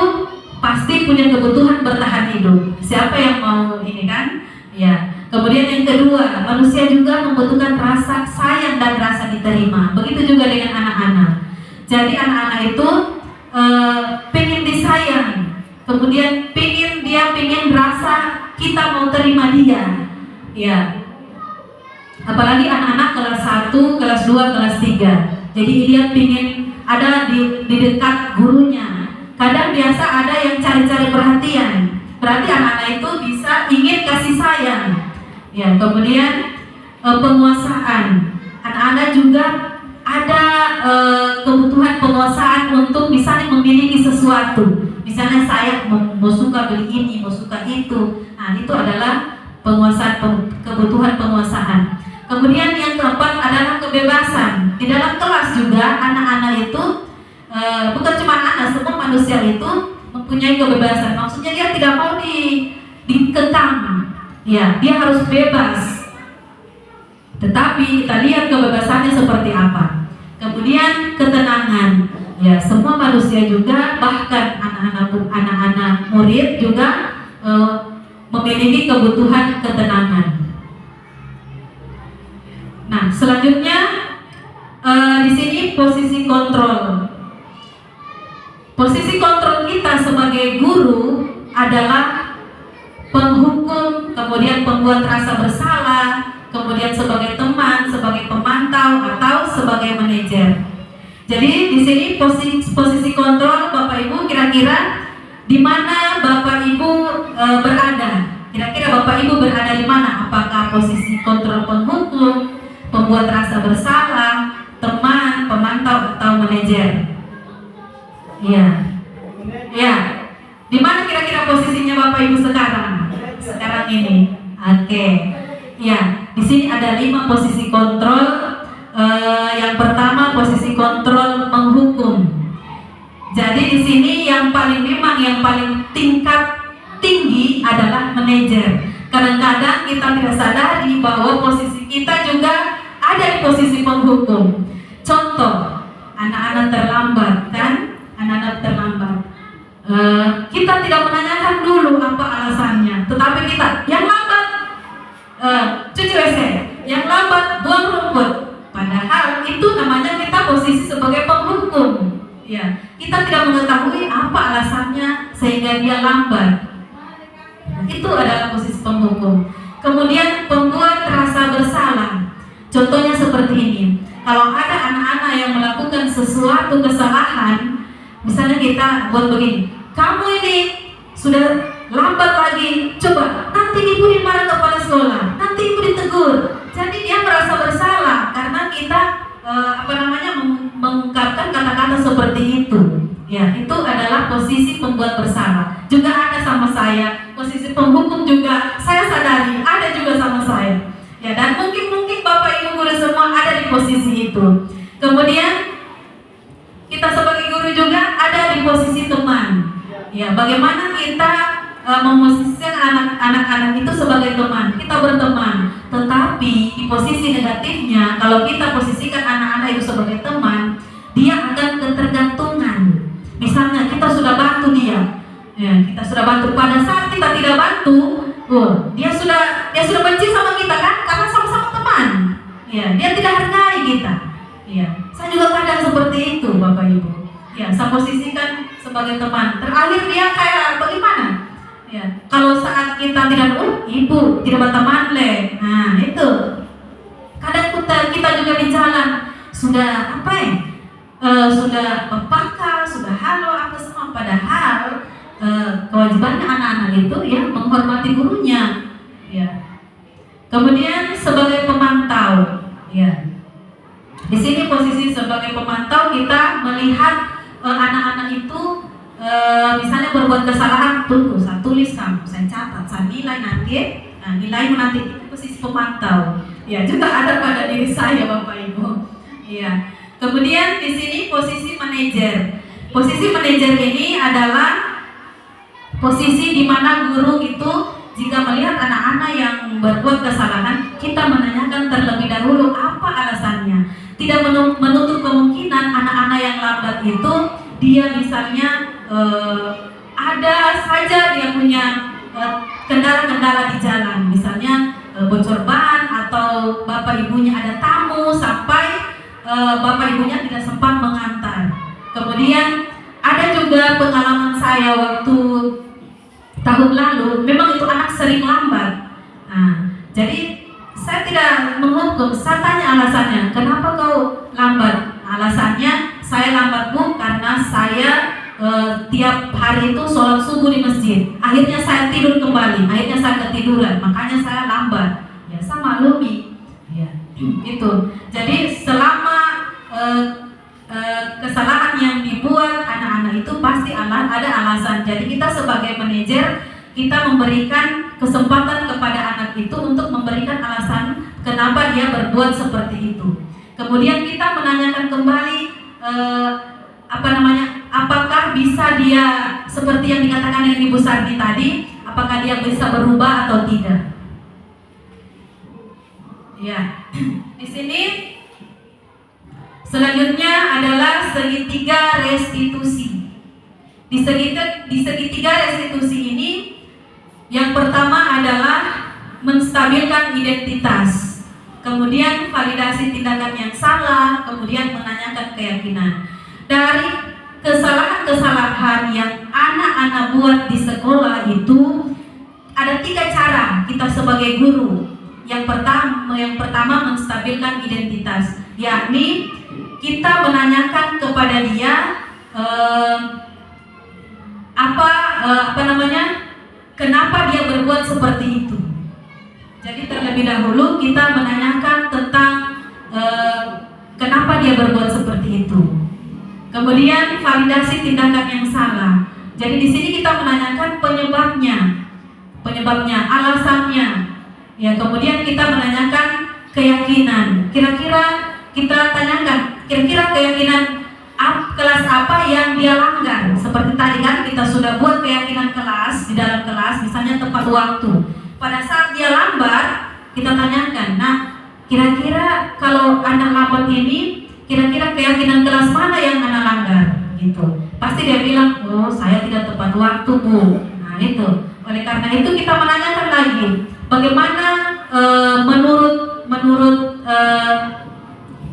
pasti punya kebutuhan bertahan hidup. Siapa yang mau ini kan? Ya. Kemudian yang kedua, manusia juga membutuhkan rasa sayang dan rasa diterima. Begitu juga dengan anak-anak. Jadi anak-anak itu pengen disayang. Kemudian pengen rasa kita mau terima dia. Ya. Apalagi anak-anak kelas 1, kelas 2, kelas 3. Jadi dia pengen ada di dekat gurunya. Kadang biasa ada yang cari-cari perhatian. Berarti anak-anak itu bisa ingin kasih sayang. Ya, kemudian penguasaan. Anak-anak juga ada kebutuhan penguasaan untuk misalnya memiliki sesuatu. Misalnya saya mau suka beli ini, mau suka itu. Nah, itu adalah penguasaan, kebutuhan penguasaan. Kemudian yang keempat adalah kebebasan. Di dalam kelas juga anak-anak itu bukan cuma anak, semua manusia itu mempunyai kebebasan. Maksudnya dia tidak mau dikekang. Ya, dia harus bebas. Tetapi kita lihat kebebasannya seperti apa. Kemudian ketenangan. Ya, semua manusia juga, bahkan anak-anak murid juga memiliki kebutuhan ketenangan. Nah, selanjutnya di sini posisi kontrol. Posisi kontrol kita sebagai guru adalah penghukum, kemudian pembuat rasa bersalah, kemudian sebagai teman, sebagai pemantau, atau sebagai manajer. Jadi di sini posisi kontrol Bapak Ibu, kira-kira di mana Bapak Ibu berada? Kira-kira Bapak Ibu berada di mana? Apakah posisi kontrol penghukum, pembuat rasa bersalah, teman, pemantau, atau manajer? Iya. Ya. Di mana kira-kira posisinya Bapak Ibu sekarang? Sekarang ini. Oke. Ya, di sini ada 5 posisi kontrol. Yang pertama posisi kontrol menghukum. Jadi di sini yang paling tingkat tinggi adalah manajer. Kadang-kadang kita tidak sadari bahwa posisi kita juga ada di posisi penghukum. Contoh, anak-anak terlambat kan? Anak-anak terlambat. Kita tidak menanyakan dulu apa alasannya, tetapi kita yang lambat cuci WC, yang lambat buang rumput. Padahal itu namanya kita posisi sebagai penghukum. Ya, kita tidak mengetahui apa alasannya sehingga dia lambat. Itu adalah posisi penghukum. Kemudian pembuat rasa bersalah. Contohnya seperti ini. Kalau ada anak-anak yang melakukan sesuatu kesalahan, misalnya kita buat begini, kamu ini sudah lambat lagi, coba nanti ibu dimarah kepala sekolah, nanti ibu ditegur. Jadi dia merasa bersalah karena kita mengungkapkan kata-kata seperti itu. Ya, itu adalah posisi pembuat bersalah. Juga ada sama saya, posisi penghukum juga saya sadari ada juga sama saya. Ya, dan mungkin Bapak Ibu guru semua ada di posisi itu. Kemudian kita sebagai guru juga ada di posisi teman. Ya, bagaimana kita memposisikan anak-anak itu sebagai teman. Kita berteman, tetapi di posisi negatifnya, kalau kita posisikan anak-anak itu sebagai teman, dia akan ketergantungan. Misalnya kita sudah bantu dia, ya, kita sudah bantu. Pada saat kita tidak bantu, dia sudah benci sama kita kan? Karena sama-sama teman. Ya, dia tidak hargai kita. Ya, saya juga kadang seperti itu, Bapak Ibu. Ya, saya posisikan sebagai teman. Terakhir dia kayak bagaimana? Ya, kalau saat kita tidak, ibu tidak berteman le. Nah, itu. Kadang kita juga di jalan sudah sudah peka, sudah halo apa semua. Padahal kewajibannya anak-anak itu ya menghormati gurunya. Ya. Kemudian sebagai pemantau, ya. Di sini posisi sebagai pemantau kita melihat anak-anak itu misalnya berbuat kesalahan, tunggu saya tulis kamu, saya catat, saya nilai nanti, nilai nanti itu posisi pemantau. Ya, juga ada pada diri saya Bapak Ibu. Ya. Kemudian di sini posisi manajer. Posisi manajer ini adalah posisi di mana guru itu jika melihat anak-anak yang berbuat kesalahan, kita menanyakan terlebih dahulu apa alasannya. Tidak menutup kemungkinan anak-anak yang lambat itu dia misalnya ada saja dia punya kendala-kendala di jalan, misalnya bocor ban atau bapak ibunya ada tamu sampai bapak ibunya tidak sempat mengantar. Kemudian ada juga pengalaman saya waktu tahun lalu, memang itu anak sering lambat. Nah, jadi saya tidak menghukum, saya tanya alasannya, kenapa kau lambat? Alasannya, saya lambat Bu karena saya tiap hari itu sholat subuh di masjid. Akhirnya saya tidur kembali, akhirnya saya ketiduran, makanya saya lambat. Ya, saya maklumi. Ya, itu. Jadi selama kesalahan yang dibuat anak-anak itu pasti ada alasan. Jadi kita sebagai manajer, kita memberikan kesempatan kepada anak itu untuk memberikan alasan kenapa dia berbuat seperti itu. Kemudian kita menanyakan kembali apakah bisa dia seperti yang dikatakan dengan Ibu Sardi tadi, apakah dia bisa berubah atau tidak? Ya, di sini selanjutnya adalah segitiga restitusi. Di segitiga restitusi ini, yang pertama adalah menstabilkan identitas, kemudian validasi tindakan yang salah, kemudian menanyakan keyakinan. Dari kesalahan-kesalahan yang anak-anak buat di sekolah itu ada 3 cara kita sebagai guru. Yang pertama menstabilkan identitas, yakni kita menanyakan kepada dia kenapa dia berbuat seperti itu. Jadi terlebih dahulu kita menanyakan tentang kenapa dia berbuat seperti itu. Kemudian validasi tindakan yang salah. Jadi di sini kita menanyakan penyebabnya, alasannya. Ya, kemudian kita menanyakan keyakinan. Kira-kira kita tanyakan, kira-kira keyakinan kelas apa yang dia langgar. Seperti tadi kan kita sudah buat keyakinan kelas di dalam kelas, misalnya tepat waktu. Pada saat dia lambat, kita tanyakan, nah kira-kira kalau anak lambat ini, kira-kira keyakinan kelas mana yang anak langgar? Gitu. Pasti dia bilang, oh saya tidak tepat waktu Bu. Nah itu. Oleh karena itu kita menanyakan lagi, bagaimana menurut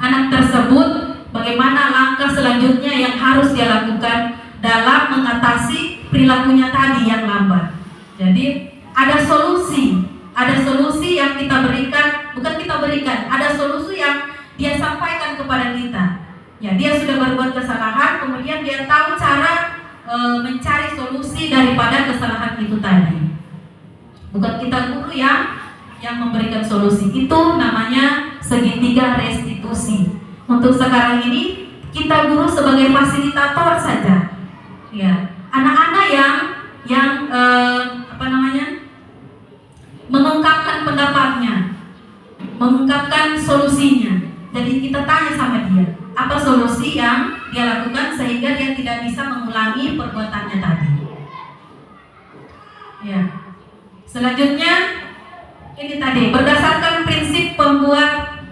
anak tersebut, bagaimana langkah selanjutnya yang harus dia lakukan dalam mengatasi perilakunya tadi yang lambat. Jadi ada solusi yang kita berikan, ada solusi yang dia sampaikan kepada kita. Ya, dia sudah berbuat kesalahan, kemudian dia tahu cara mencari solusi daripada kesalahan itu tadi. Bukan kita guru yang memberikan solusi. Itu namanya segitiga restitusi. Untuk sekarang ini kita guru sebagai fasilitator saja. Ya, anak-anak yang mengungkapkan pendapatnya, mengungkapkan solusinya. Jadi kita tanya sama dia, apa solusi yang dia lakukan sehingga dia tidak bisa mengulangi perbuatannya tadi. Ya. Selanjutnya ini tadi berdasarkan prinsip pembuat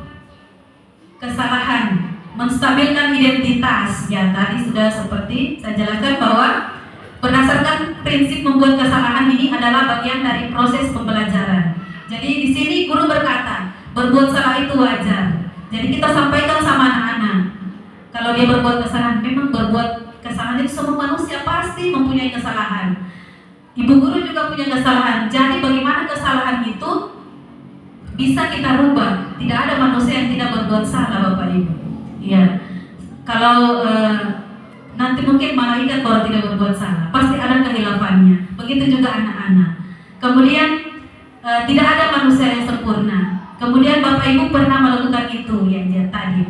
kesalahan, menstabilkan identitas. Ya, tadi sudah seperti saya jelaskan bahwa berdasarkan prinsip membuat kesalahan ini adalah bagian dari proses pembelajaran. Jadi di sini guru berkata, berbuat salah itu wajar. Jadi kita sampaikan sama anak-anak, kalau dia berbuat kesalahan, memang berbuat kesalahan itu semua manusia pasti mempunyai kesalahan. Ibu guru juga punya kesalahan. Jadi bagaimana kesalahan itu bisa kita rubah? Tidak ada manusia yang tidak berbuat salah, Bapak Ibu. Iya. Kalau nanti mungkin malaikat kalau tidak berbuat salah, pasti ada kehilafannya. Begitu juga anak-anak. Kemudian tidak ada manusia yang sempurna. Kemudian Bapak Ibu pernah melakukan itu yang tadi.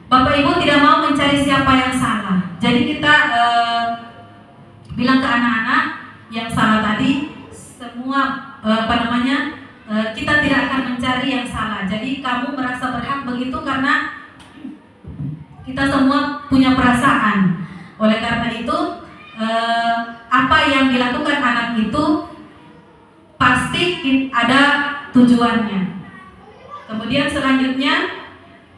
Bapak Ibu tidak mau mencari siapa yang salah. Jadi kita bilang ke anak-anak yang salah tadi, semua kita tidak akan mencari yang salah. Jadi kamu merasa berhak begitu karena kita semua punya perasaan. Oleh karena itu, apa yang dilakukan anak itu pasti ada tujuannya. Kemudian selanjutnya,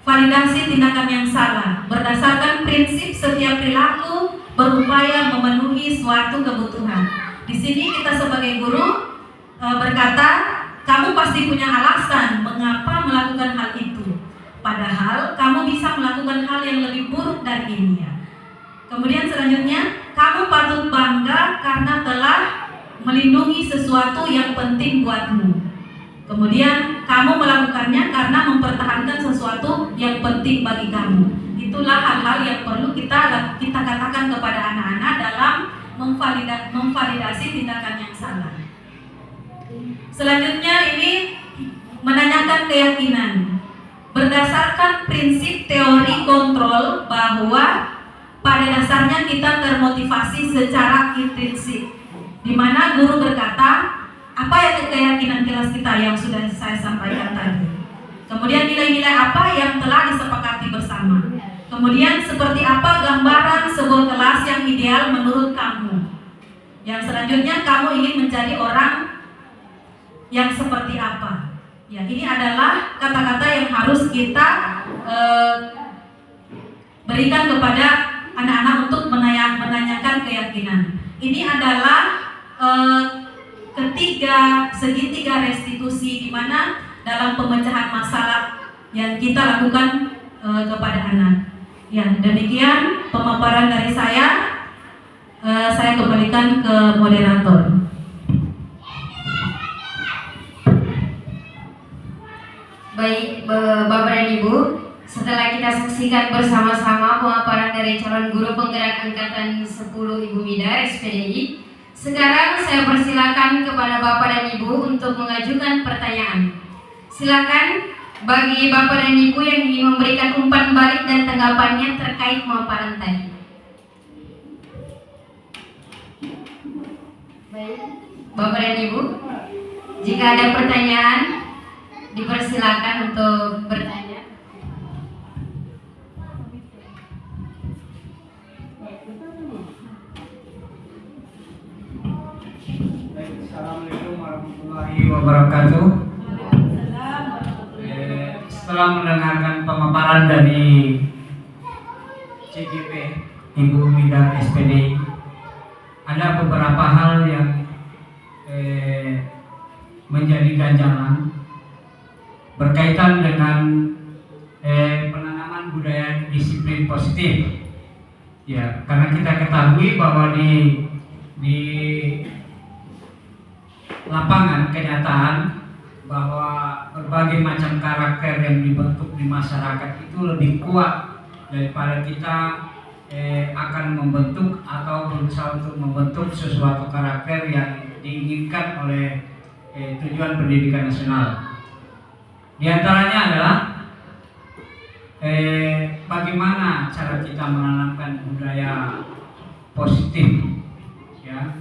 validasi tindakan yang salah berdasarkan prinsip setiap perilaku berupaya memenuhi suatu kebutuhan. Di sini kita sebagai guru berkata, kamu pasti punya alasan mengapa melakukan hal itu. Padahal kamu bisa melakukan hal yang lebih buruk dari ini ya. Kemudian selanjutnya, kamu patut bangga karena telah melindungi sesuatu yang penting buatmu. Kemudian kamu melakukannya karena mempertahankan sesuatu yang penting bagi kamu. Itulah hal-hal yang perlu kita katakan kepada anak-anak dalam memvalidasi tindakan yang salah. Selanjutnya ini menanyakan keyakinan. Berdasarkan prinsip teori kontrol bahwa pada dasarnya kita termotivasi secara intrinsik, di mana guru berkata, apa ya keyakinan kelas kita yang sudah saya sampaikan tadi. Kemudian nilai-nilai apa yang telah disepakati bersama. Kemudian seperti apa gambaran sebuah kelas yang ideal menurut kamu. Yang selanjutnya, kamu ingin menjadi orang yang seperti apa. Ya, ini adalah kata-kata yang harus kita berikan kepada anak-anak untuk menanyakan keyakinan. Ini adalah segitiga restitusi, di mana dalam pemecahan masalah yang kita lakukan kepada anak. Ya, demikian pemaparan dari saya. Saya kembalikan ke moderator. Baik, Bapak dan Ibu, setelah kita saksikan bersama-sama pemaparan dari calon guru penggerak angkatan 10 Ibu Mida SPDI, sekarang saya persilakan kepada Bapak dan Ibu untuk mengajukan pertanyaan. Silakan bagi Bapak dan Ibu yang ingin memberikan umpan balik dan tanggapannya terkait pemaparan tadi. Baik, Bapak dan Ibu, jika ada pertanyaan, dipersilakan untuk bertanya. Assalamualaikum warahmatullahi wabarakatuh. Setelah mendengarkan pemaparan dari CGP Ibu Mida SPDI, ada beberapa hal yang menjadi ganjalan berkaitan dengan penanaman budaya disiplin positif. Ya, karena kita ketahui bahwa di lapangan kenyataan bahwa berbagai macam karakter yang dibentuk di masyarakat itu lebih kuat daripada kita akan membentuk atau berusaha untuk membentuk sesuatu karakter yang diinginkan oleh tujuan pendidikan nasional. Di antaranya adalah bagaimana cara kita menanamkan budaya positif, ya,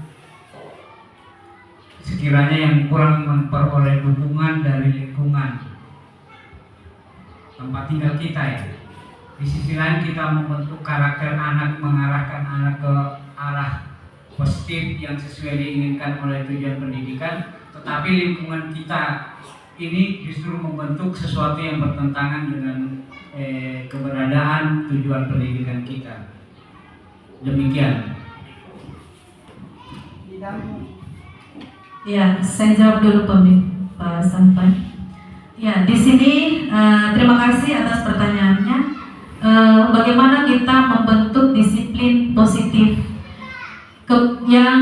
sekiranya yang kurang memperoleh dukungan dari lingkungan tempat tinggal kita ya. Di sisi lain kita membentuk karakter anak, mengarahkan anak ke arah positif yang sesuai diinginkan oleh tujuan pendidikan, tetapi lingkungan kita ini justru membentuk sesuatu yang bertentangan dengan keberadaan tujuan pendidikan kita. Demikian. Ya, saya jawab dulu Pak Sampan. Ya, di sini terima kasih atas pertanyaannya. Bagaimana kita membentuk disiplin positif yang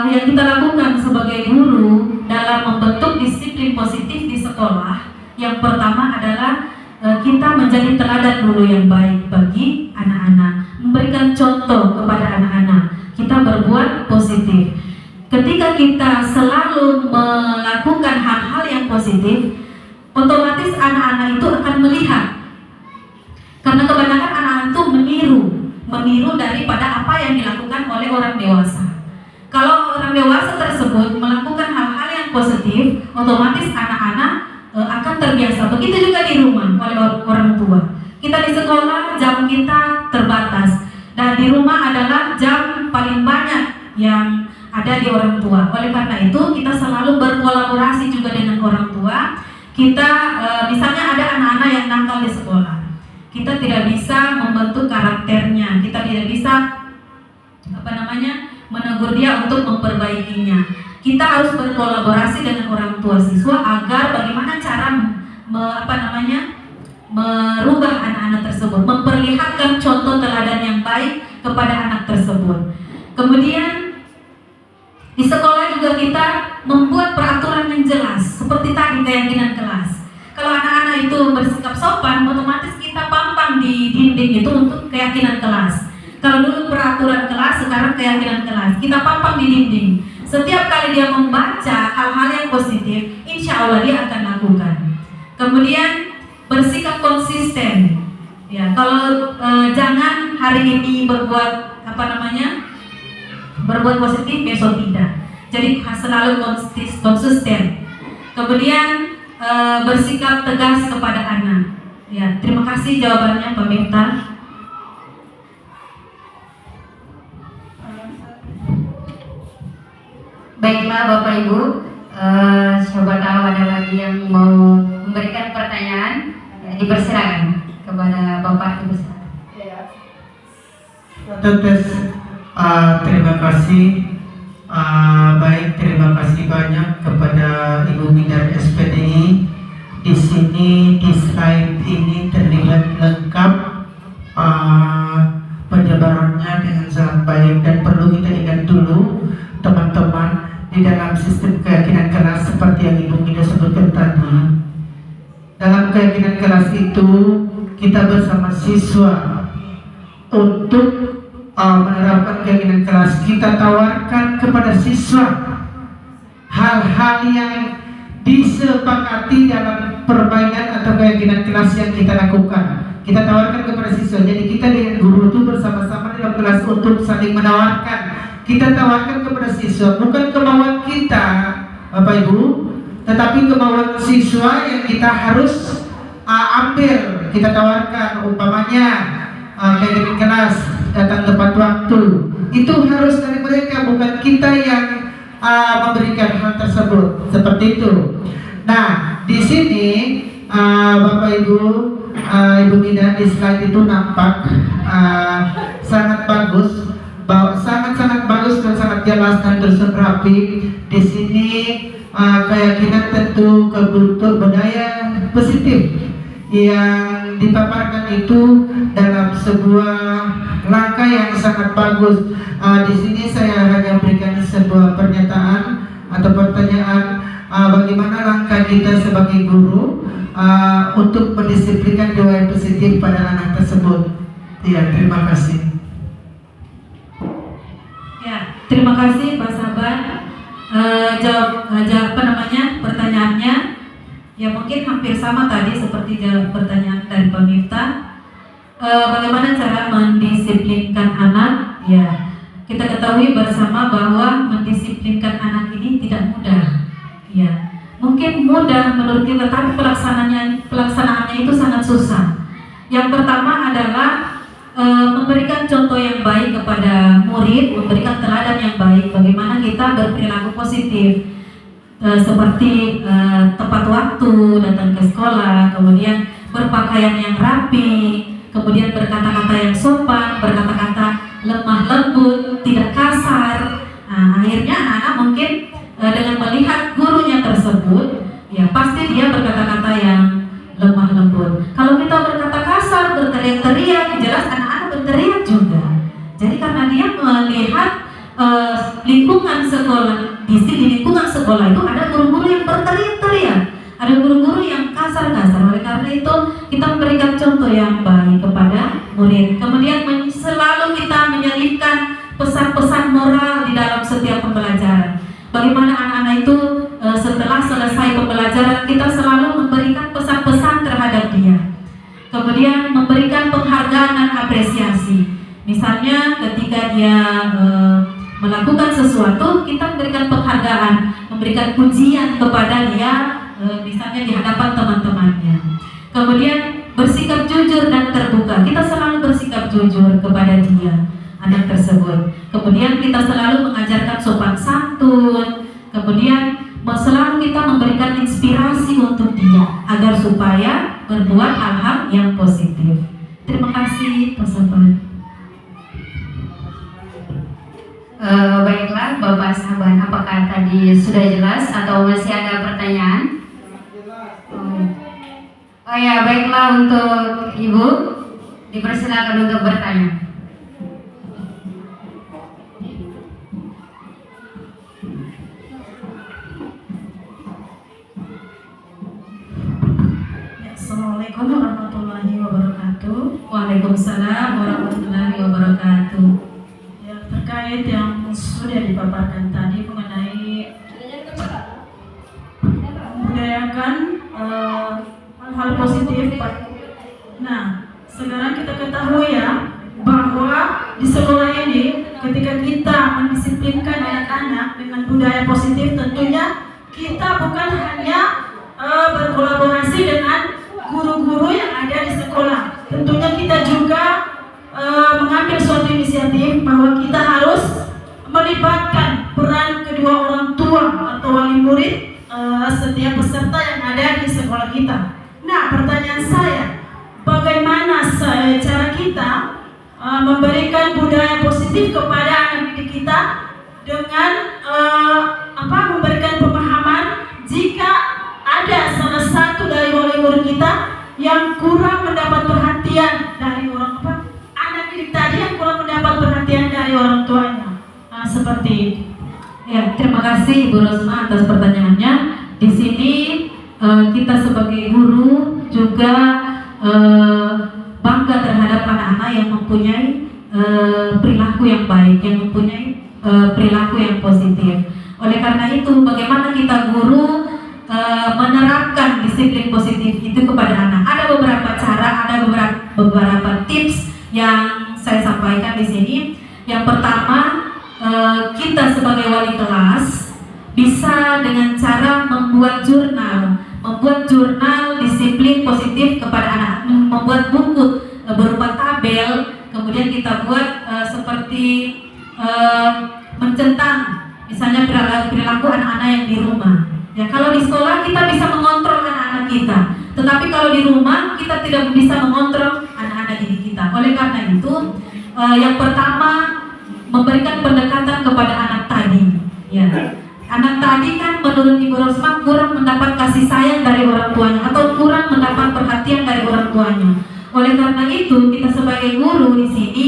kita lakukan sebagai guru dalam membentuk disiplin positif di sekolah. Yang pertama adalah kita menjadi teladan dulu yang baik bagi anak-anak, memberikan contoh kepada anak-anak. Kita berbuat positif. Ketika kita selalu melakukan hal-hal yang positif, otomatis anak-anak itu akan melihat. Karena kebanyakan anak-anak itu meniru daripada apa yang dilakukan oleh orang dewasa. Kalau orang dewasa tersebut melakukan hal-hal yang positif, otomatis anak-anak akan terbiasa. Begitu juga di rumah oleh orang tua. Kita di sekolah, jam kita terbatas, dan di rumah adalah jam paling banyak yang ada di orang tua. Oleh karena itu kita selalu berkolaborasi juga dengan orang tua. Kita misalnya ada anak-anak yang nakal di sekolah, kita tidak bisa membentuk karakternya, kita tidak bisa menegur dia untuk memperbaikinya. Kita harus berkolaborasi dengan orang tua siswa agar bagaimana cara merubah anak-anak tersebut, memperlihatkan contoh teladan yang baik kepada anak tersebut. Kemudian di sekolah juga kita membuat peraturan yang jelas, seperti tadi keyakinan kelas. Kalau anak-anak itu bersikap sopan, otomatis kita pampang di dinding itu untuk keyakinan kelas. Kalau dulu peraturan kelas, sekarang keyakinan kelas. Kita pampang di dinding. Setiap kali dia membaca hal-hal yang positif, insya Allah dia akan lakukan. Kemudian bersikap konsisten. Ya, kalau jangan hari ini berbuat berbuat positif, besok tidak. Jadi selalu konsisten. Kemudian bersikap tegas kepada anak. Ya, terima kasih jawabannya Pak Miftah. Baiklah Bapak Ibu, siapa tahu ada lagi yang mau memberikan pertanyaan, ya, dipersilakan kepada Bapak Ibu. Tes, terima kasih. Baik, terima kasih banyak kepada Ibu Bidar SPDI. Di sini di slide ini terlihat lengkap penjabarannya dengan sangat baik, dan perlu kita ingat dulu teman-teman, di dalam sistem keyakinan kelas seperti yang Ibu Mida sebutkan tadi, dalam keyakinan kelas itu kita bersama siswa untuk menerapkan keyakinan kelas. Kita tawarkan kepada siswa hal-hal yang disepakati dalam permainan atau keyakinan kelas yang kita lakukan. Kita tawarkan kepada siswa. Jadi kita dengan guru itu bersama-sama dalam kelas untuk saling menawarkan. Kita tawarkan kepada siswa, bukan kemauan kita Bapak Ibu, tetapi kemauan siswa yang kita harus ambil. Kita tawarkan, umpamanya keyakinan kelas, datang tepat waktu. Itu harus dari mereka, bukan kita yang memberikan hal tersebut. Seperti itu. Nah, di sini Bapak Ibu, Ibu Mida, di slide itu nampak sangat bagus, sangat bagus dan sangat jelas dan tersusun rapi. Di sini keyakinan tentu kebentuk budaya positif yang dipaparkan itu dalam sebuah langkah yang sangat bagus. Di sini saya hanya berikan sebuah pernyataan atau pertanyaan, bagaimana langkah kita sebagai guru untuk mendisiplinkan doa yang positif pada anak tersebut. Ya, terima kasih. Ya, terima kasih Pak Sabar. Pertanyaannya ya mungkin hampir sama tadi seperti pertanyaan dari Pak Miftah. Bagaimana cara mendisiplinkan anak? Ya, kita ketahui bersama bahwa mendisiplinkan anak ini tidak mudah. Ya, mungkin mudah menurut kita, tapi pelaksanaannya itu sangat susah. Yang pertama adalah memberikan contoh yang baik kepada murid, memberikan teladan yang baik, bagaimana kita berperilaku positif, seperti tepat waktu datang ke sekolah, kemudian berpakaian yang rapi, kemudian berkata-kata yang sopan, berkata-kata lemah lembut, tidak kasar. Nah, akhirnya anak-anak mungkin dengan melihat gurunya tersebut, ya pasti dia berkata-kata yang lemah lembut. Kalau kita berkata kasar, berteriak-teriak, jelas anak-anak berteriak juga. Jadi karena dia melihat lingkungan sekolah, di lingkungan sekolah itu ada guru-guru yang berteriak-teriak, ada guru-guru yang kasar-kasar. Oleh karena itu kita memberikan contoh yang baik kepada murid. Kemudian selalu kita menyelipkan pesan-pesan moral di dalam setiap pembelajaran. Bagaimana anak-anak itu setelah selesai pembelajaran kita selalu memberikan pesan-pesan terhadap dia. Kemudian memberikan penghargaan dan apresiasi. Misalnya ketika dia melakukan sesuatu, kita memberikan penghargaan, memberikan pujian kepada dia, misalnya di hadapan teman-temannya. Kemudian bersikap jujur dan terbuka. Kita selalu bersikap jujur kepada dia. anak tersebut. Kemudian kita selalu mengajarkan sopan santun, kemudian selalu kita memberikan inspirasi untuk dia agar supaya berbuat hal-hal yang positif. Terima kasih peserta. Baiklah Bapak Sahabat, apakah tadi sudah jelas atau masih ada pertanyaan? Oh ya, baiklah, untuk Ibu dipersilakan untuk bertanya. Assalamualaikum warahmatullahi wabarakatuh. Waalaikumsalam warahmatullahi wabarakatuh. Yang terkait yang sudah dipaparkan tadi mengenai membudayakan hal-hal positif. Nah, sekarang kita ketahui ya bahwa di sekolah ini ketika kita mendisiplinkan anak-anak dengan budaya positif, tentunya kita bukan hanya berkolaborasi dengan guru-guru yang ada di sekolah. Tentunya kita juga mengambil suatu inisiatif bahwa kita harus melibatkan peran kedua orang tua atau wali murid setiap peserta yang ada di sekolah kita. Nah, pertanyaan saya, bagaimana cara kita memberikan budaya positif kepada anak didik kita dengan memberikan pemahaman jika ada salah satu dari wali murid kita yang kurang mendapat perhatian dari anak didik tadi yang kurang mendapat perhatian dari orang tuanya. Nah, seperti itu. Ya, terima kasih Bu Rosma atas pertanyaannya. Di sini kita sebagai guru juga bangga terhadap anak-anak yang mempunyai perilaku yang baik, yang mempunyai perilaku yang positif. Oleh karena itu, bagaimana kita guru menerapkan disiplin positif itu kepada anak? Ada beberapa cara, ada beberapa tips yang saya sampaikan di sini. Yang pertama, kita sebagai wali kelas bisa dengan cara membuat jurnal disiplin positif kepada anak, membuat buku berupa tabel, kemudian kita buat seperti mencentang misalnya perilaku anak-anak yang di rumah. Ya, kalau di sekolah kita bisa mengontrol anak-anak kita, tetapi kalau di rumah kita tidak bisa mengontrol anak-anak didik kita. Oleh karena itu, yang pertama memberikan pendekatan kepada anak tadi. Ya, anak tadi kan menurut Ibu Rosma kurang mendapat kasih sayang dari orang tuanya atau kurang mendapat perhatian dari orang tuanya. Oleh karena itu, kita sebagai guru di sini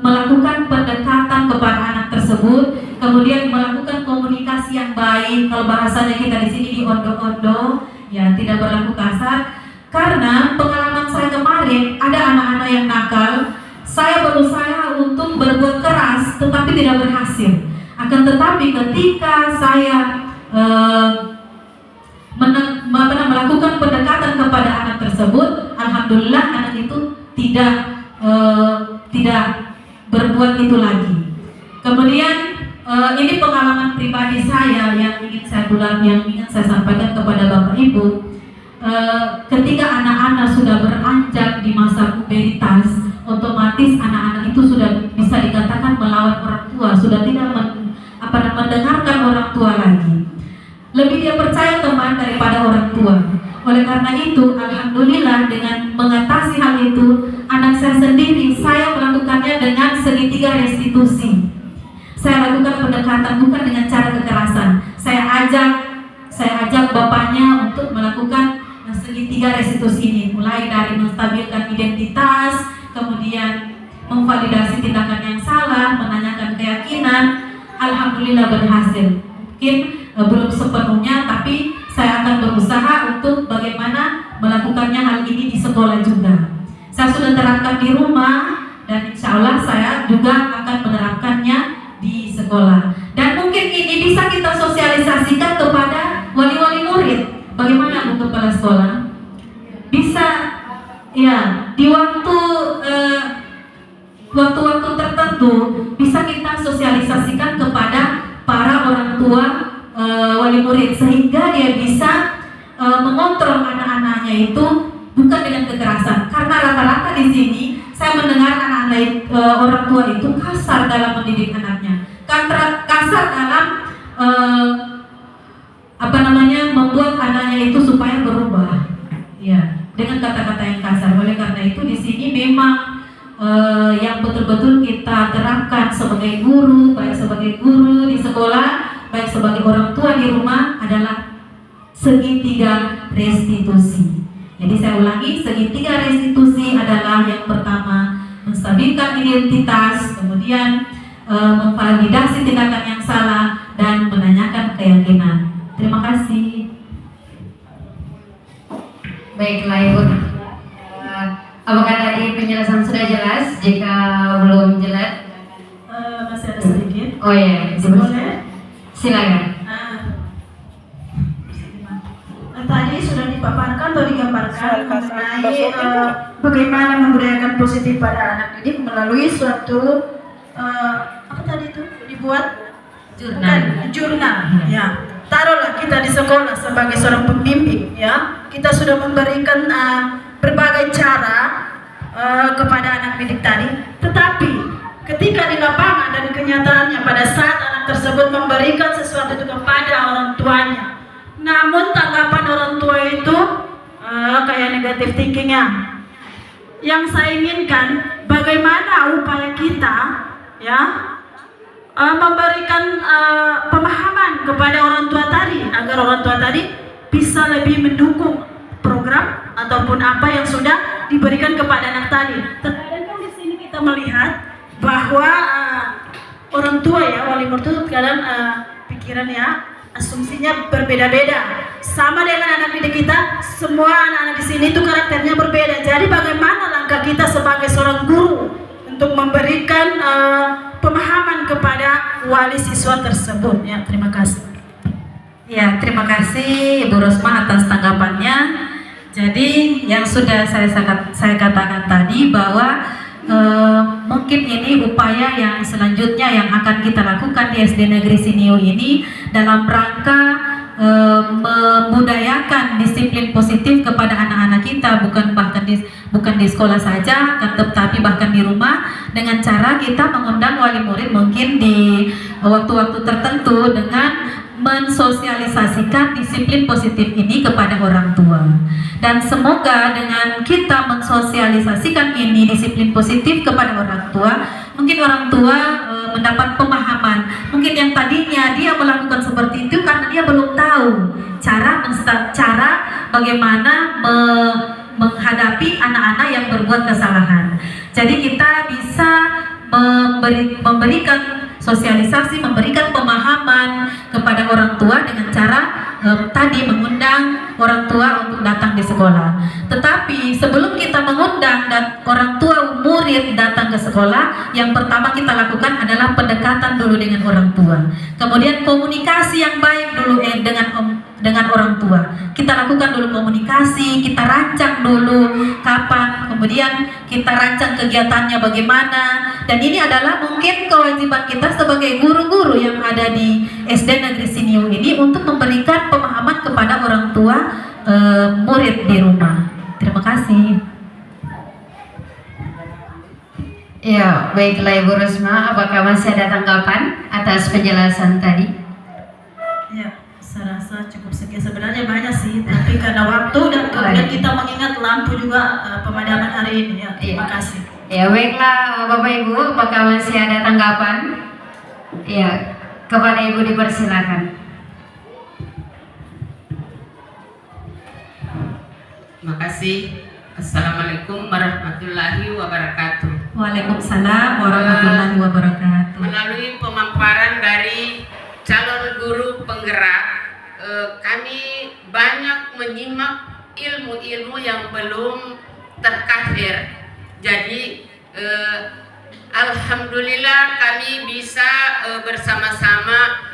melakukan pendekatan kepada anak tersebut, kemudian melakukan komunikasi yang baik. Kalau bahasanya kita di sini diondo-ondo, ya tidak berlaku kasar. Karena pengalaman saya kemarin ada anak-anak yang nakal, saya berusaha untuk berbuat keras, tetapi tidak berhasil. Akan tetapi ketika saya melakukan pendekatan kepada anak tersebut, alhamdulillah anak itu tidak berbuat itu lagi. Kemudian ini pengalaman pribadi saya yang ingin saya sampaikan kepada Bapak Ibu. Ketika anak-anak sudah beranjak di masa puberitas, otomatis anak-anak itu sudah bisa dikatakan melawan orang tua, sudah tidak mendengarkan orang tua lagi. Lebih dia percaya teman daripada orang tua. Oleh karena itu, alhamdulillah dengan mengatasi hal itu, anak saya sendiri, saya melakukannya dengan segitiga restitusi. Saya lakukan pendekatan bukan dengan cara kekerasan. Saya ajak bapaknya untuk melakukan segitiga restitusi ini, mulai dari menstabilkan identitas, kemudian memvalidasi tindakan yang salah, menanyakan keyakinan. Alhamdulillah berhasil. Mungkin belum sepenuhnya, tapi saya akan berusaha untuk bagaimana melakukannya hal ini di sekolah juga. Saya sudah terapkan di rumah dan insya Allah saya juga akan menerapkannya di sekolah. Dan mungkin ini bisa kita sosialisasikan kepada wali-wali murid. Bagaimana Bu Kepala Sekolah? Bisa ya di waktu-waktu tertentu bisa kita sosialisasikan kepada para orang tua wali murid sehingga dia bisa mengontrol anak-anaknya itu bukan dengan kekerasan. Karena rata-rata di sini saya mendengar anak-anak orang tua itu kasar dalam mendidik anaknya, kasar dalam membuat anaknya itu supaya berubah, ya, dengan kata-kata yang kasar. Oleh karena itu di sini memang yang betul-betul kita terapkan sebagai guru, baik sebagai guru di sekolah, baik sebagai orang tua di rumah adalah segitiga restitusi. Jadi saya ulangi, segitiga restitusi adalah yang pertama menstabilkan identitas, kemudian memvalidasi tindakan yang salah, dan menanyakan keyakinan. Terima kasih. Baiklah Ibu. Apakah tadi penjelasan sudah jelas? Jika belum jelas, Masih ada sedikit. oh ya, Boleh? silakan. Tadi sudah dipaparkan atau digambarkan mengenai bagaimana membudayakan positif pada anak didik melalui suatu apa tadi itu dibuat jurnal, ya. Taruhlah kita di sekolah sebagai seorang pembimbing, ya. Kita sudah memberikan berbagai cara kepada anak didik tadi, tetapi ketika di lapangan dan kenyataannya pada saat anak tersebut memberikan sesuatu itu kepada orang tuanya, namun tanggapan orang tua itu kayak negatif thinkingnya. Yang saya inginkan bagaimana upaya kita, ya, memberikan pemahaman kepada orang tua tadi agar orang tua tadi bisa lebih mendukung program ataupun apa yang sudah diberikan kepada anak tadi. Terkadang di sini kita melihat bahwa orang tua, ya, wali murid kadang pikirannya, asumsinya berbeda-beda. Sama dengan anak didik kita, semua anak-anak di sini itu karakternya berbeda. Jadi bagaimana langkah kita sebagai seorang guru untuk memberikan pemahaman kepada wali siswa tersebut, ya. Terima kasih. Ya, terima kasih Ibu Rosma atas tanggapannya. Jadi yang sudah saya katakan tadi bahwa mungkin ini upaya yang selanjutnya yang akan kita lakukan di SD Negeri Siniu ini dalam rangka membudayakan disiplin positif kepada anak-anak kita, bukan di sekolah saja, tetapi bahkan di rumah, dengan cara kita mengundang wali murid mungkin di waktu-waktu tertentu dengan mensosialisasikan disiplin positif ini kepada orang tua. Dan semoga dengan kita mensosialisasikan ini disiplin positif kepada orang tua, mungkin orang tua mendapat pemahaman. Mungkin yang tadinya dia melakukan seperti itu karena dia belum tahu cara bagaimana menghadapi anak-anak yang berbuat kesalahan. Jadi kita bisa memberikan sosialisasi, memberikan pemahaman kepada orang tua dengan cara tadi mengundang orang tua untuk datang di sekolah. Tetapi sebelum kita mengundang dan orang tua murid datang ke sekolah, yang pertama kita lakukan adalah pendekatan dulu dengan orang tua. Kemudian komunikasi yang baik dulu dengan orang tua. Kita lakukan dulu komunikasi, kita rancang dulu kapan, kemudian kita rancang kegiatannya bagaimana. Dan ini adalah mungkin kewajiban kita sebagai guru-guru yang ada di SD Negeri Siniu ini untuk memberikan pemahaman kepada orang tua murid di rumah. Terima kasih. Ya, baiklah Ibu Rosma, apakah masih ada tanggapan atas penjelasan tadi? Ya, saya rasa cukup sekian. Sebenarnya banyak sih, tapi karena waktu dan kemudian kita mengingat lampu juga pemadaman hari ini, ya. Terima kasih. Ya, baiklah Bapak Ibu, apakah masih ada tanggapan? Ya, kepada Ibu dipersilakan. Terima kasih. Assalamualaikum warahmatullahi wabarakatuh. Waalaikumsalam warahmatullahi wabarakatuh. Melalui pemaparan dari calon guru penggerak, kami banyak menyimak ilmu-ilmu yang belum terkafir. Jadi alhamdulillah kami bisa bersama-sama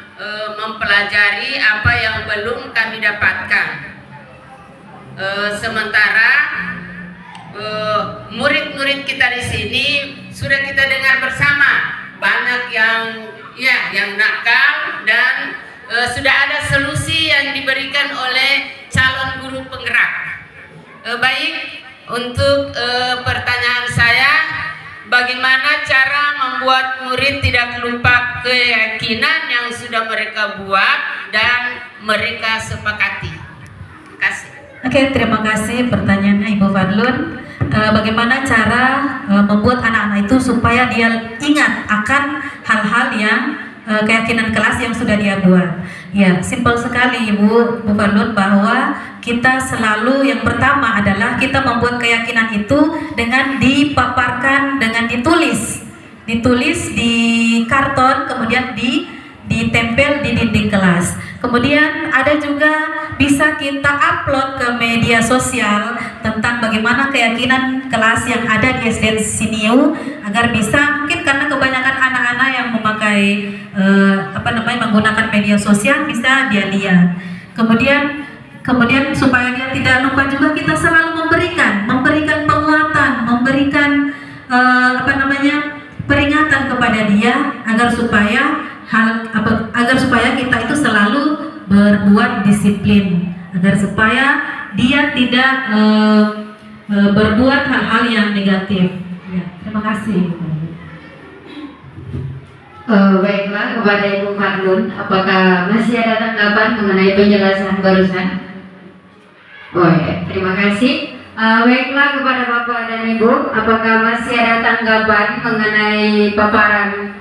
mempelajari apa yang belum kami dapatkan. Sementara murid-murid kita di sini sudah kita dengar bersama, banyak yang nakal dan sudah ada solusi yang diberikan oleh calon guru penggerak. Baik, untuk pertanyaan saya, bagaimana cara membuat murid tidak lupa keyakinan yang sudah mereka buat dan mereka sepakati. Terima kasih. Oke, terima kasih pertanyaannya Ibu Fadlun. Bagaimana cara membuat anak-anak itu supaya dia ingat akan hal-hal yang keyakinan kelas yang sudah dia buat. Ya, simpel sekali Bu Fadlun, bahwa kita selalu yang pertama adalah kita membuat keyakinan itu dengan dipaparkan, dengan ditulis di karton, kemudian ditempel di dinding kelas. Kemudian ada juga bisa kita upload ke media sosial tentang bagaimana keyakinan kelas yang ada di SDN Siniu, agar bisa, mungkin karena kebanyakan anak-anak yang memakai menggunakan media sosial, bisa dia lihat. Kemudian supaya dia tidak lupa juga, kita selalu memberikan penguatan, memberikan peringatan kepada dia, agar supaya kita itu selalu berbuat disiplin, agar supaya dia tidak berbuat hal-hal yang negatif. Ya, terima kasih. Baiklah, kepada Ibu Fadlun, apakah masih ada tanggapan mengenai penjelasan barusan? Oh ya, terima kasih. Baiklah, kepada Bapak dan Ibu, apakah masih ada tanggapan mengenai paparan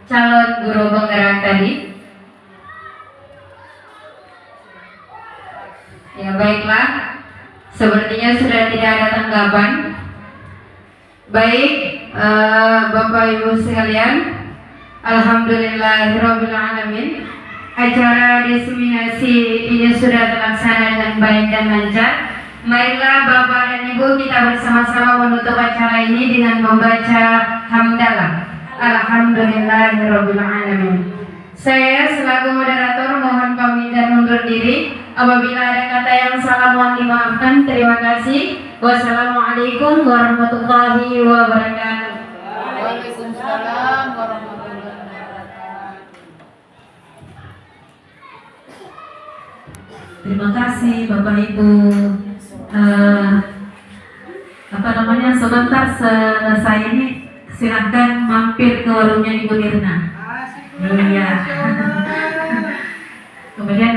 calon guru penggerak tadi? Ya, baiklah, sepertinya sudah tidak ada tanggapan. Baik, Bapak Ibu sekalian, alhamdulillahirabbil alamin. Acara diseminasi ini sudah terlaksana dengan baik dan lancar. Marilah Bapak dan Ibu, kita bersama-sama menutup acara ini dengan membaca hamdalah. Alhamdulillahirabbil alamin. Saya selaku moderator mohon pamit dan mundur diri. Apabila ada kata yang salah mohon dimaafkan. Terima kasih. Wassalamualaikum warahmatullahi wabarakatuh. Waalaikumsalam warahmatullahi wabarakatuh. Terima kasih Bapak Ibu. Sebentar selesai ini silahkan mampir ke warungnya Ibu Nirna. Iya. Kemudian